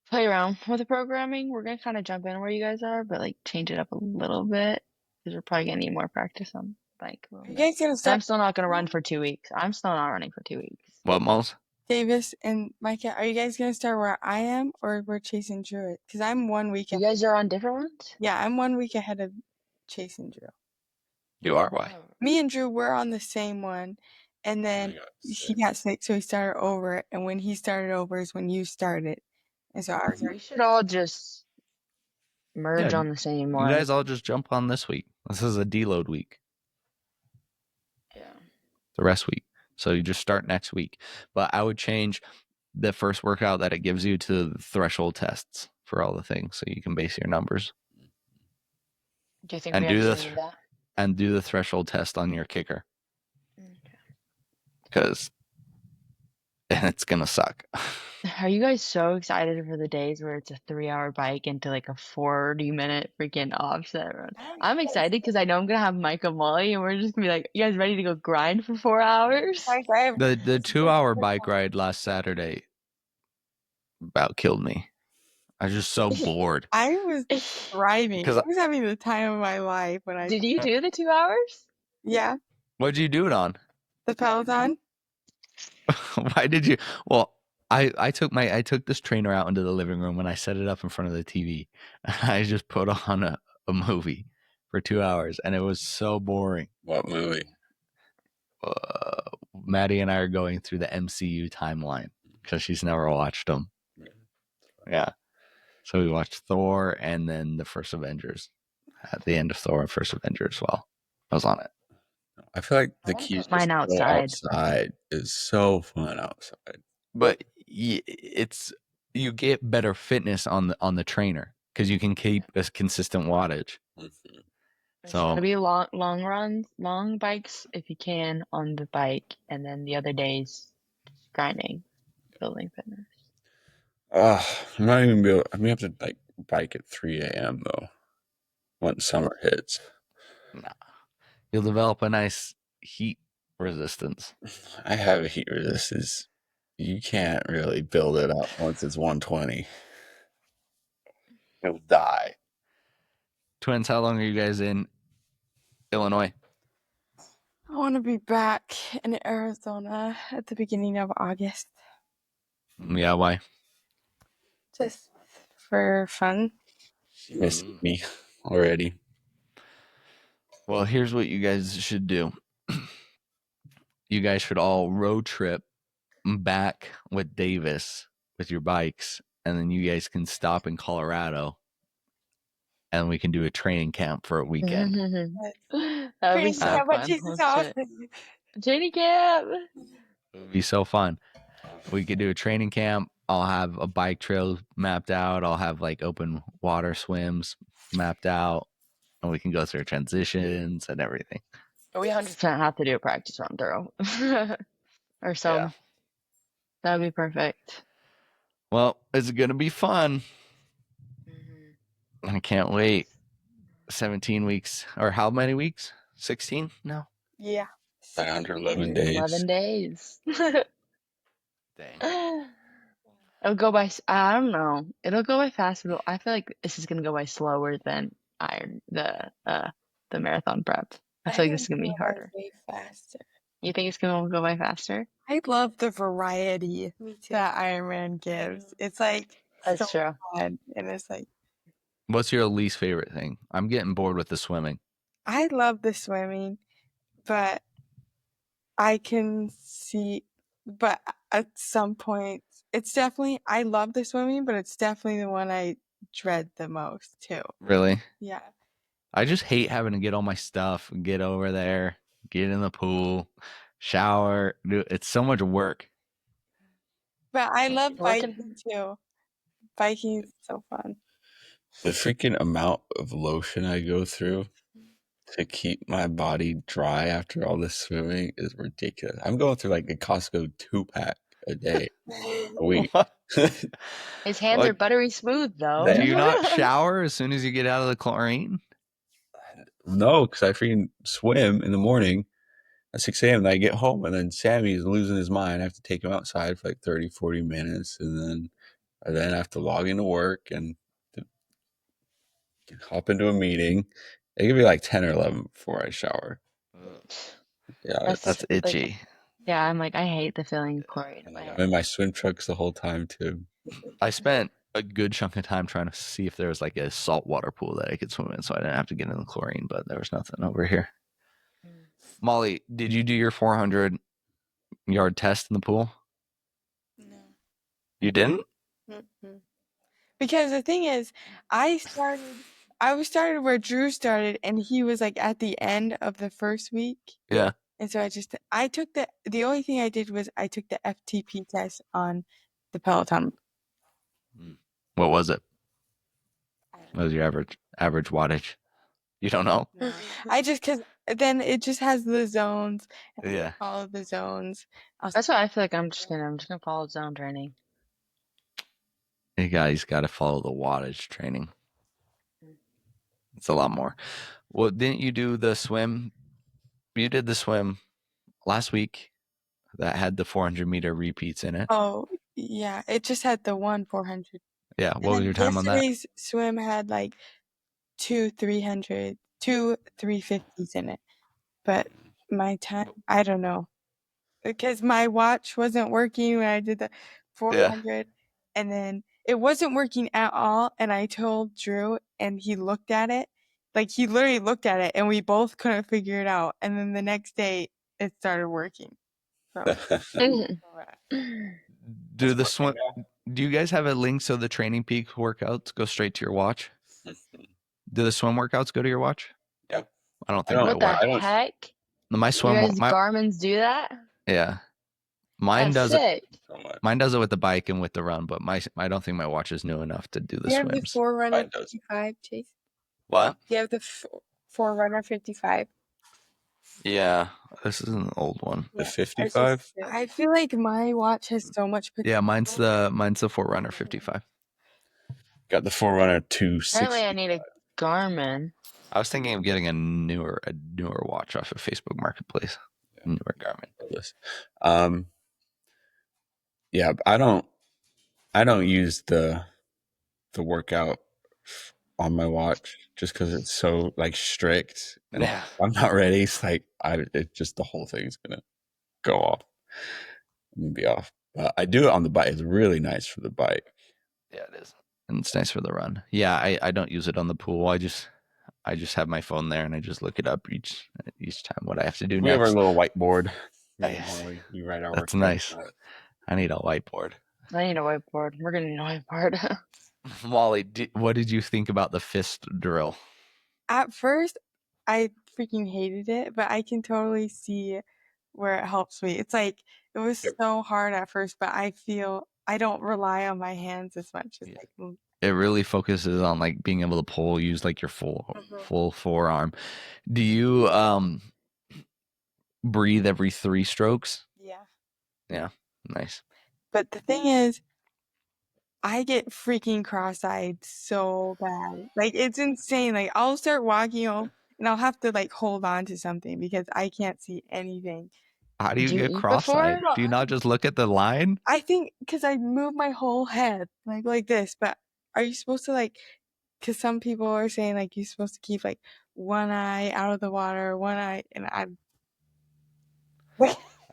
play around with the programming. We're gonna kind of jump in where you guys are, but like change it up a little bit because we're probably gonna need more practice on bike a Are little you bit. guys gonna And I'm start, still not gonna run for 2 weeks. I'm still not running for 2 weeks. What, Moles? Davis and Micah? Are you guys gonna start where I am, or we're chasing Drew? Because I'm 1 week. You guys are on different ones? Yeah, I'm 1 week ahead of chasing Drew. You are? Why? Me and Drew were on the same one, and then he got sick, so he started over. And when he started over is when you started, and so ours are. We should all just merge Yeah, on the same You one. guys all just jump on this week. This is a deload week, Yeah. the rest week. So you just start next week. But I would change the first workout that it gives you to the threshold tests for all the things, so you can base your numbers Do you think and we do actually need that? and do the threshold test on your kicker Okay. because it's gonna suck. Are you guys so excited for the days where it's a 3-hour bike into like a 40-minute freaking offset run? I'm excited because I know I'm gonna have Mike and Molly, and we're just gonna be like, "You guys ready to go grind for 4 hours?" The 2-hour bike ride last Saturday about killed me. I was just so bored. I was thriving. 'Cause I was having the time of my life when I. Did you do the 2 hours? Yeah, What'd you do it on? the Peloton. Why did you? Well, I took this trainer out into the living room and I set it up in front of the TV. I just put on a movie for 2 hours and it was so boring. What movie? Maddie and I are going through the MCU timeline because she's never watched them. Yeah. So we watched Thor and then the first Avengers. At the end of Thor and first Avengers as well. I was on it. I feel like the wanna key is put mine just go outside. outside. Is so fun outside. But it's you get better fitness on the trainer because you can keep a consistent wattage. There's So- gotta be long runs, long bikes if you can on the bike, and then the other days just grinding, building fitness. I'm not even able. I'm gonna have to like bike at 3 a.m. though. Once summer hits, You'll develop a nice heat resistance. I have a heat resistance. You can't really build it up once it's 120. You'll die. Twins, how long are you guys in Illinois? I want to be back in Arizona at the beginning of August, Yeah, why? just for fun. Missing me already. Well, here's what you guys should do. You guys should all road trip back with Davis with your bikes, and then you guys can stop in Colorado and we can do a training camp for a weekend. That would be so Yeah, but fun. Jesus, Oh, shit. Training camp. It would be so fun. We could do a training camp. I'll have a bike trail mapped out. I'll have like open water swims mapped out, and we can go through transitions and everything. We 100% have to do a practice run through, or some. Yeah. That would be perfect. Well, it's gonna be fun. I can't wait. 17 weeks, or how many weeks? 16? No. Yeah. 911 days. 11 days. Dang. It'll go by. I don't know. It'll go by fast, but I feel like this is gonna go by slower than the marathon prep. I feel like this is gonna be harder. Way faster. You think it's gonna go by faster? I love the variety that Ironman gives. It's like That's so true. fun, and it's like What's your least favorite thing? I'm getting bored with the swimming. I love the swimming, but I can see. But at some point, it's definitely I love the swimming, but it's definitely the one I dread the most too. Really? Yeah. I just hate having to get all my stuff, get over there, get in the pool, shower. It's so much work. But I love Working- biking too. Biking is so fun. The freaking amount of lotion I go through to keep my body dry after all this swimming is ridiculous. I'm going through like a Costco 2-pack a day, a week. His hands Like, are buttery smooth, though. do you not shower as soon as you get out of the chlorine? No, because I freaking swim in the morning at 6 a.m. And I get home, and then Sammy's losing his mind. I have to take him outside for like 30, 40 minutes, and then I have to log into work and hop into a meeting. It could be like 10 or 11 before I shower. Yeah, That's itchy. Yeah, I'm like, I hate the feeling of chlorine in my I'm head. in my swim trunks the whole time too. I spent a good chunk of time trying to see if there was like a saltwater pool that I could swim in so I didn't have to get in the chlorine, but there was nothing over here. Molly, did you do your 400-yard test in the pool? No. You didn't? Mm-mm. Because the thing is, I started where Drew started, and he was like at the end of the first week. Yeah. And so I took the only thing I did was I took the FTP test on the Peloton. What was it? I don't What was your average wattage? You don't know? know. Because then it just has the zones. And Yeah. all of the zones. That's why I feel like I'm just gonna follow zone training. You guys got to follow the wattage training. It's a lot more. Well, didn't you do the swim? You did the swim last week that had the 400-meter repeats in it. Oh, yeah. It just had the 400. Yeah. And What was then your time on that? yesterday's swim had like 2 350s in it. But my time, I don't know. Because my watch wasn't working when I did the 400, and then it wasn't working at all. And I told Drew, and he looked at it. Like, he literally looked at it, and we both couldn't figure it out. And then the next day, it started working. So, Do the swim? Do you guys have a link so the Training Peak workouts go straight to your watch? Do the swim workouts go to your watch? Yeah. I don't think I my don't- What the watch. heck? My You swim. guys My, Garmin's do that? yeah. Mine That's does it. sick. So much. Mine does it with the bike and with the run, but I don't think my watch is new enough to do the you have the swims. Forerunner Mine does. 55, Chase? What? You have the Forerunner 55? Yeah, this is an old one. The Yeah. 55? I feel like my watch has so much potential. Yeah, mine's the Forerunner 55. Got the Forerunner 260. Apparently, I need a Garmin. I was thinking of getting a newer watch off of Facebook Marketplace. Newer Garmin. Yeah, I don't use the workout on my watch just because it's so like strict, and Yeah. if I'm not ready. It's like it's just the whole thing's gonna go off. I'm gonna be off. But I do it on the bike. It's really nice for the bike. Yeah, it is. And it's nice for the run. Yeah, I don't use it on the pool. I just have my phone there and I just look it up each time what I have to do We have our next. little whiteboard. Nice. We write our That's workouts nice. on it. I need a whiteboard. I need a whiteboard. We're gonna need a whiteboard. Molly, what did you think about the fist drill? At first, I freaking hated it, but I can totally see where it helps me. It's like, it was Yep. so hard at first, but I feel I don't rely on my hands as much as Yeah. like, It really focuses on like being able to use like your full forearm. Do you breathe every 3 strokes? yeah. Yeah, nice. But the thing is, I get freaking cross-eyed so bad. Like, it's insane. Like, I'll start walking home and I'll have to like hold on to something because I can't see anything. How do you Did you get eat cross-eyed? before? Do you not just look at the line? I think because I move my whole head like this, but are you supposed to like, because some people are saying like you're supposed to keep like one eye out of the water, one eye, and I'm.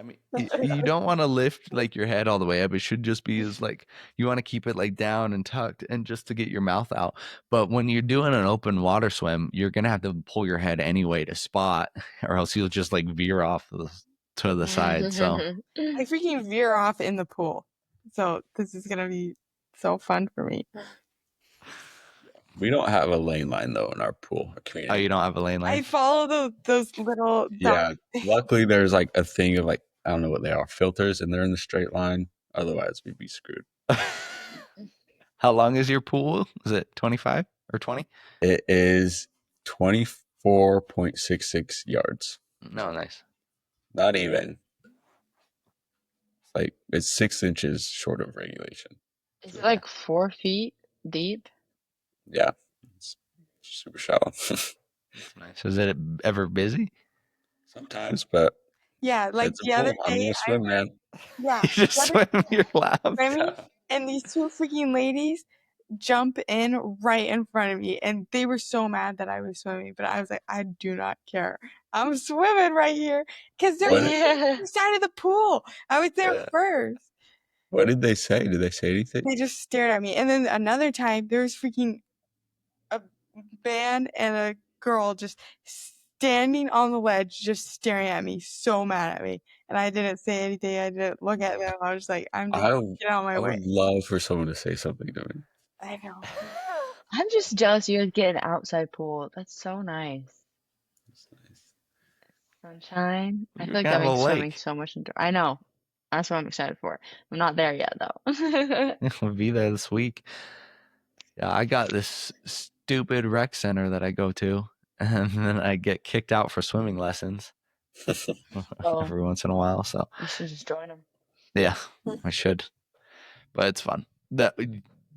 I mean, you don't want to lift like your head all the way up. It should just be as like you want to keep it like down and tucked and just to get your mouth out. But when you're doing an open water swim, you're gonna have to pull your head anyway to spot, or else you'll just like veer off to the side. So I freaking veer off in the pool. So this is gonna be so fun for me. We don't have a lane line though in our pool. Our community. oh, you don't have a lane I line? follow those little Yeah. dots. Luckily, there's like a thing of like I don't know what they are, filters, and they're in the straight line. Otherwise, we'd be screwed. How long is your pool? Is it 25 or 20? It is 24.66 yards. No, nice. Not even. It's it's 6 inches short of regulation. Is it like 4 feet deep? Yeah, it's super shallow. That's nice. Is it ever busy? Sometimes, but Yeah, like it's a the other pool. I'm day, gonna swim, man. yeah, You just swim your lap. swimming, and these two freaking ladies jump in right in front of me, and they were so mad that I was swimming, but I was like, I do not care. I'm swimming right here because they're What? on the side of the pool. I was there first. What did they say? Did they say anything? They just stared at me, and then another time there was freaking a man and a girl just standing on the ledge, just staring at me, so mad at me. And I didn't say anything. I didn't look at them. I was just like, I'm just get out of my I way. would love for someone to say something to me. I know. I'm just jealous you guys get an outside pool. That's so nice. That's nice. Sunshine. I You're feel like gonna that have a makes swimming lake. so much I know. That's what I'm excited for. I'm not there yet though. We'll be there this week. Yeah, I got this stupid rec center that I go to, and then I get kicked out for swimming lessons Oh. every once in a while. So You should just join them. yeah, I should. But it's fun. The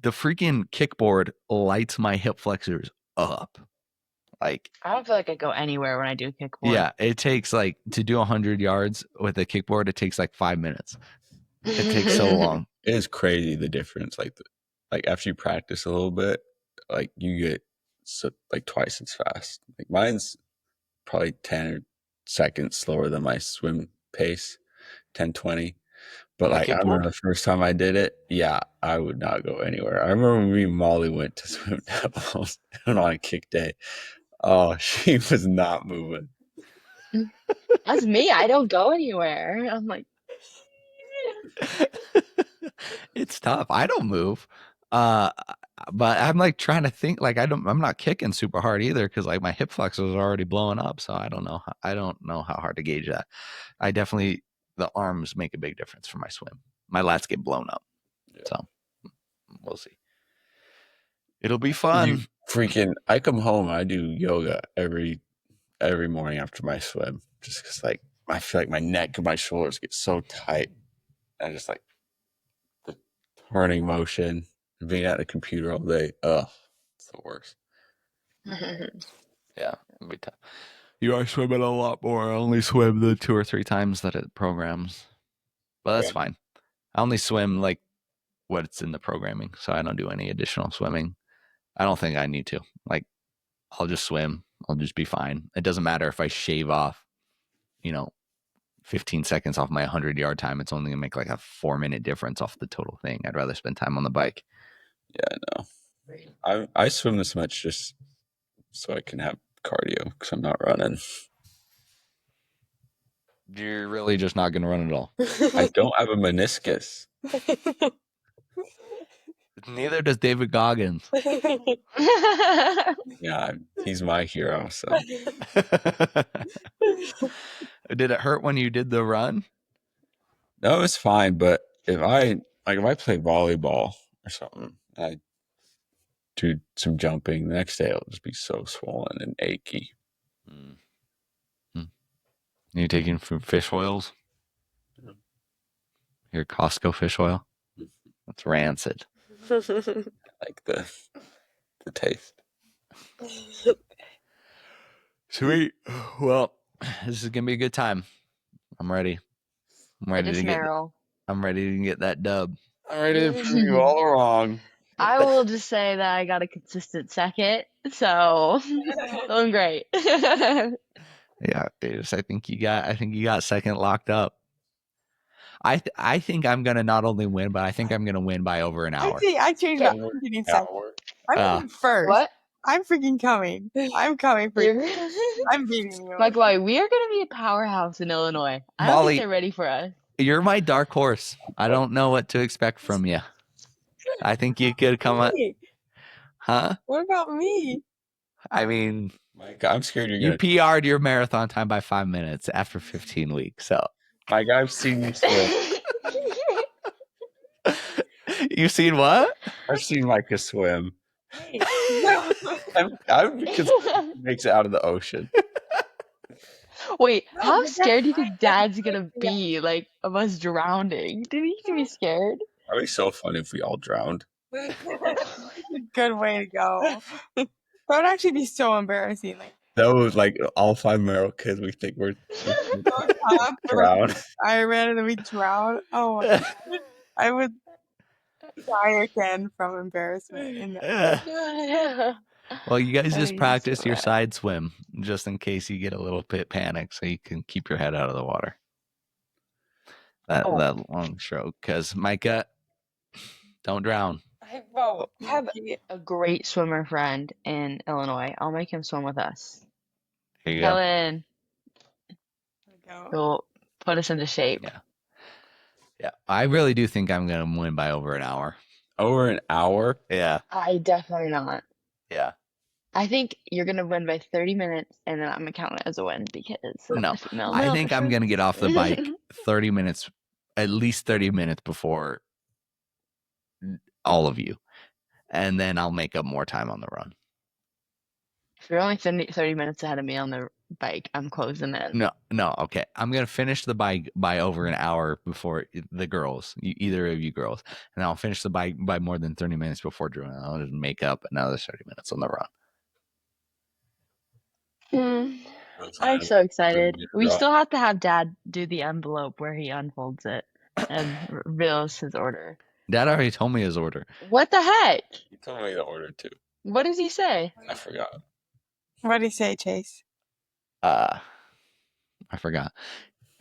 freaking kickboard lights my hip flexors up. Like, I don't feel like I go anywhere when I do kickboard. yeah, it takes like to do 100 yards with a kickboard. It takes like 5 minutes. It takes so long. It is crazy the difference. Like after you practice a little bit, like you get like twice as fast. Like mine's probably 10 seconds slower than my swim pace, 10, 20. But On a like I remember the first time I did it, yeah, I would not go anywhere. I remember when me and Molly went to swim devils on a kick day. Oh, she was not moving. That's me. I don't go anywhere. I'm like, It's tough. I don't move. But I'm like trying to think, like I'm not kicking super hard either, because like my hip flexors are already blowing up. So I don't know. I don't know how hard to gauge that. I definitely, the arms make a big difference for my swim. My lats get blown up. Yeah. So we'll see. It'll be fun. I come home, I do yoga every morning after my swim, just because like I feel like my neck and my shoulders get so tight. I just like the turning motion, being at the computer all day. Ugh, it's the worst. Yeah, it'll be tough. You are swimming a lot more. I only swim the 2 or 3 times that it programs, but that's fine. I only swim like what's in the programming, so I don't do any additional swimming. I don't think I need to. Like, I'll just swim. I'll just be fine. It doesn't matter if I shave off, 15 seconds off my 100-yard time. It's only gonna make like a 4-minute difference off the total thing. I'd rather spend time on the bike. Yeah, I know. I swim this much just so I can have cardio because I'm not running. You're really just not gonna run at all. I don't have a meniscus. Neither does David Goggins. Yeah, he's my hero. So Did it hurt when you did the run? no, it's fine. But if I play volleyball or something, I do some jumping. The next day it'll just be so swollen and achy. You taking from fish oils? Yeah. Your Costco fish oil? That's rancid. I like the taste. Sweet. Well, this is gonna be a good time. I'm ready. I'm ready to get. Merrill. I'm ready to get that dub. I'm ready to prove you all wrong. I will just say that I got a consistent second, so doing great. Yeah, I think you got second locked up. I think I'm gonna not only win, but I think I'm gonna win by over an hour. I changed that. I'm getting second. I'm coming first. What? I'm freaking coming. I'm coming for you. I'm beating you. Like, why? We are going to be a powerhouse in Illinois. I don't Molly, think they're ready for us. You're my dark horse. I don't know what to expect from you. I think you could come up. Huh? What about me? I mean, Mike, I'm scared you PR'd your marathon time by 5 minutes after 15 weeks. So, Mike, I've seen you swim. You seen what? I've seen Micah swim. I'm because he makes it out of the ocean. Wait, No, how but that's scared do you think fine. Dad's That's gonna be, like, of us drowning? Do you think he'd be scared? That'd be so fun if we all drowned. That's a good way to go. That would actually be so embarrassing. Like, That was like all 5 Merrill kids. We think we're top, drowned. Ironman and then we drown. Oh my God. I would die again from embarrassment. In that. Yeah. Well, you guys just That'd be practice so your bad. side swim just in case you get a little bit panicked, so you can keep your head out of the water. Oh. That long stroke, because Micah, don't drown. I have A great swimmer friend in Illinois. I'll make him swim with us. Here you go. Helen, he'll put us into shape. Yeah, I really do think I'm gonna win by over an hour. Over an hour? Yeah, I definitely not. yeah. I think you're gonna win by 30 minutes, and then I'm gonna count it as a win because No, the females I are think I'm pushing. gonna get off the bike 30 minutes, at least 30 minutes before all of you, and then I'll make up more time on the run. If you're only 30 minutes ahead of me on the bike, I'm closing in. No, okay. I'm gonna finish the bike by over an hour before the girls, either of you girls, and I'll finish the bike by more than 30 minutes before Drew, and I'll just make up another 30 minutes on the run. I'm so excited. We still have to have Dad do the envelope where he unfolds it and reveals his order. Dad already told me his order. What the heck? You told me the order too. What does he say? I forgot. What do you say, Chase? I forgot.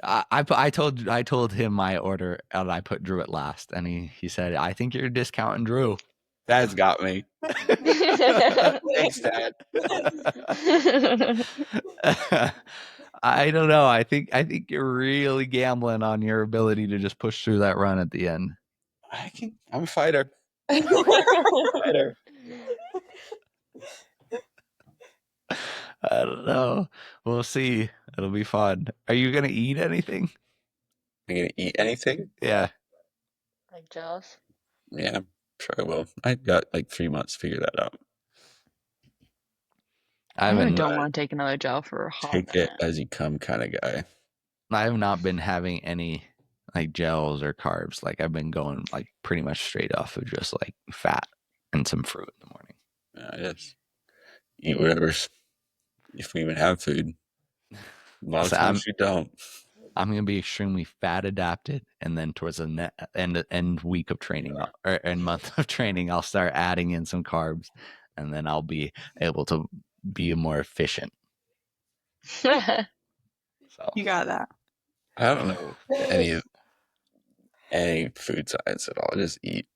I told him my order, and I put Drew at last, and he said, "I think you're discounting Drew." Dad's got me. Thanks, Dad. I don't know. I think you're really gambling on your ability to just push through that run at the end. I'm a fighter. Fighter. I don't know. We'll see. It'll be fun. Are you gonna eat anything? I'm gonna eat anything? Yeah. Like jealous? Yeah, I'm sure I will. I got like 3 months to figure that out. I really don't want to take another gel for a hot Take minute. it as you come kind of guy. I have not been having any like gels or carbs. Like I've been going like pretty much straight off of just like fat and some fruit in the morning. Yes. Eat whatever's, if we even have food. A lot of times we don't. I'm gonna be extremely fat adapted, and then towards the end week of training or end month of training, I'll start adding in some carbs, and then I'll be able to be more efficient. So You got that. I don't know any food science at all. I just eat.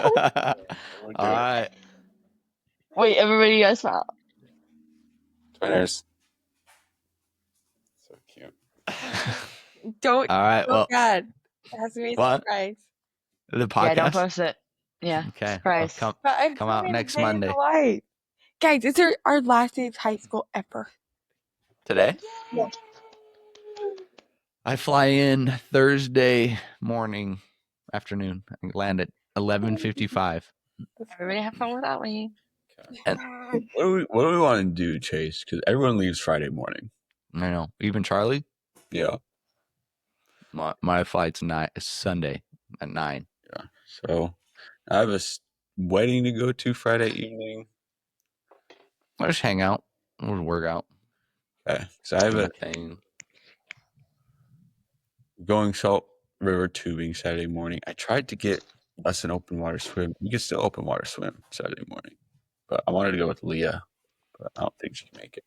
all right. Wait, everybody, you guys smile. Twinners. So cute. Don't. All right. Well, God, it has to be a what? surprise. The podcast. Yeah, don't post it. Yeah. Okay. Surprise. Well, But I'm come out coming next day of Monday. the life. Guys, it's our last day of high school ever. Today? Yeah. I fly in Thursday morning, afternoon. I land at 11:55. Everybody have fun without me. What do we want to do, Chase? Because everyone leaves Friday morning. I know. Even Charlie? Yeah. My flight's Sunday at 9. Yeah. So I have a wedding to go to Friday evening. I'll just hang out. We'll work out. Okay. So I have a thing. going Salt River tubing Saturday morning. I tried to get us an open water swim. You can still open water swim Saturday morning. But I wanted to go with Leah, but I don't think she can make it.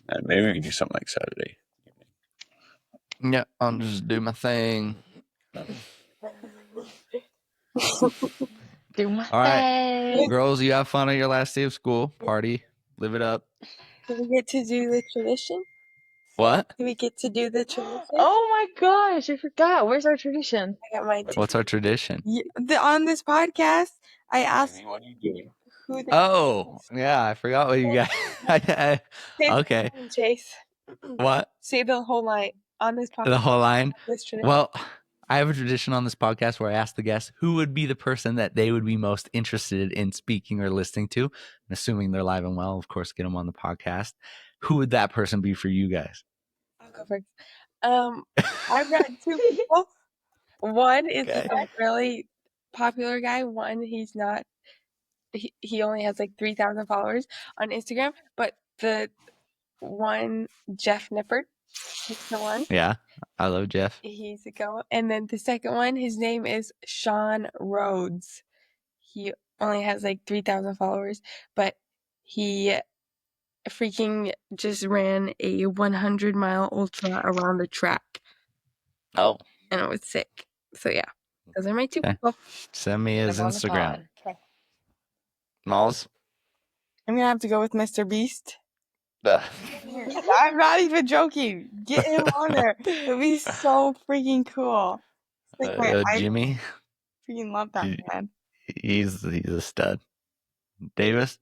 And maybe we can do something like Saturday. Yeah, I'll just do my thing. Do my All right. thing. Girls, you have fun on your last day of school. Party. Live it up. Do we get to do the tradition? What? Do we get to do the tradition? Oh my gosh, I forgot. Where's our tradition? I got my What's our tradition? on this podcast. I asked What are you doing? who the Oh, yeah, I forgot what you got. Say the Okay. line, Chase. What? Say the whole line on this podcast. The whole line? This tradition. Well, I have a tradition on this podcast where I ask the guests who would be the person that they would be most interested in speaking or listening to. And assuming they're live and well, of course, get them on the podcast. Who would that person be for you guys? I'll go first. I've got two people. One is Okay. a really popular guy. One, he's not. He only has like 3,000 followers on Instagram. But the one, Jeff Nippert, he's the one. Yeah, I love Jeff. He's a go. And then the second one, his name is Sean Rhodes. He only has like 3,000 followers, but he freaking just ran a 100-mile ultra around the track. Oh. And it was sick. So yeah, those are my two Okay. people. Send me his Put him on the Instagram. pod. Okay. Malls? I'm gonna have to go with Mr. Beast. I'm not even joking. Get him on there. It'd be so freaking cool. It's like I Jimmy? freaking love that man. He's a stud. Davis?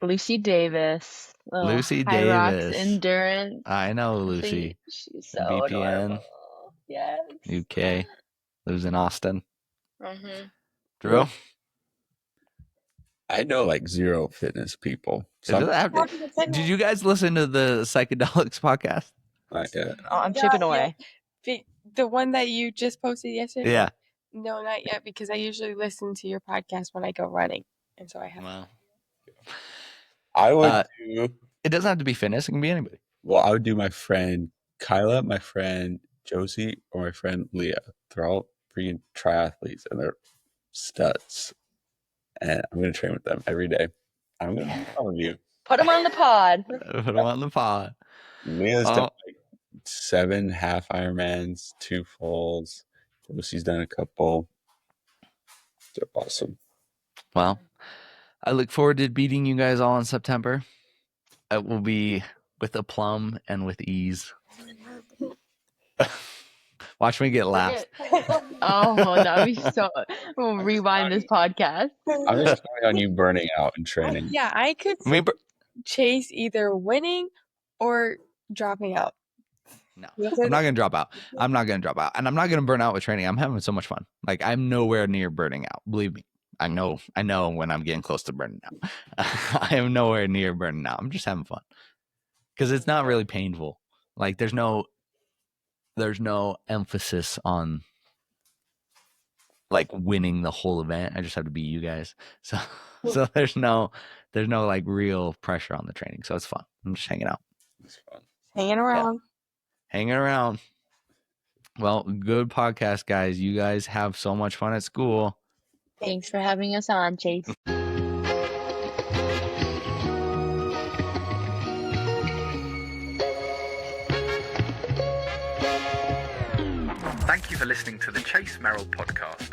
Lucy Davis. Oh, Lucy High Rocks Davis. Endurance. I know Lucy. She's so BPN. adorable. Yes. UK. Lives in Austin. Mm-hmm. Drew? I know like zero fitness people. Is it after- Did you guys listen to the Psychedelics podcast? Not yet. Oh, I'm chipping away. The one that you just posted yesterday? Yeah. No, not yet, because I usually listen to your podcast when I go running. And so I have. Wow. I would do. It doesn't have to be fitness. It can be anybody. Well, I would do my friend Kyla, my friend Josie, or my friend Leah. They're all freaking triathletes and they're studs. And I'm going to train with them every day. I'm going to be all of you. Put them on the pod. Put them on the pod. Leah's done like 7 half Ironmans, 2 fulls. Josie's done a couple. They're awesome. Well, I look forward to beating you guys all in September. It will be with aplomb and with ease. Watch me get last. Oh, that'd be so. We'll rewind this podcast. I'm just counting on you burning out in training. Yeah, I could chase either winning or dropping out. No, I'm not going to drop out. I'm not going to drop out. And I'm not going to burn out with training. I'm having so much fun. Like, I'm nowhere near burning out. Believe me. I know when I'm getting close to burning out. I am nowhere near burning out. I'm just having fun. Because it's not really painful. Like, there's no emphasis on like winning the whole event. I just have to beat you guys. So there's no like real pressure on the training. So it's fun. I'm just hanging out. It's fun. Hanging around. Yeah. Hanging around. Well, good podcast, guys. You guys have so much fun at school. Thanks for having us on, Chase. Thank you for listening to the Chase Merrill podcast.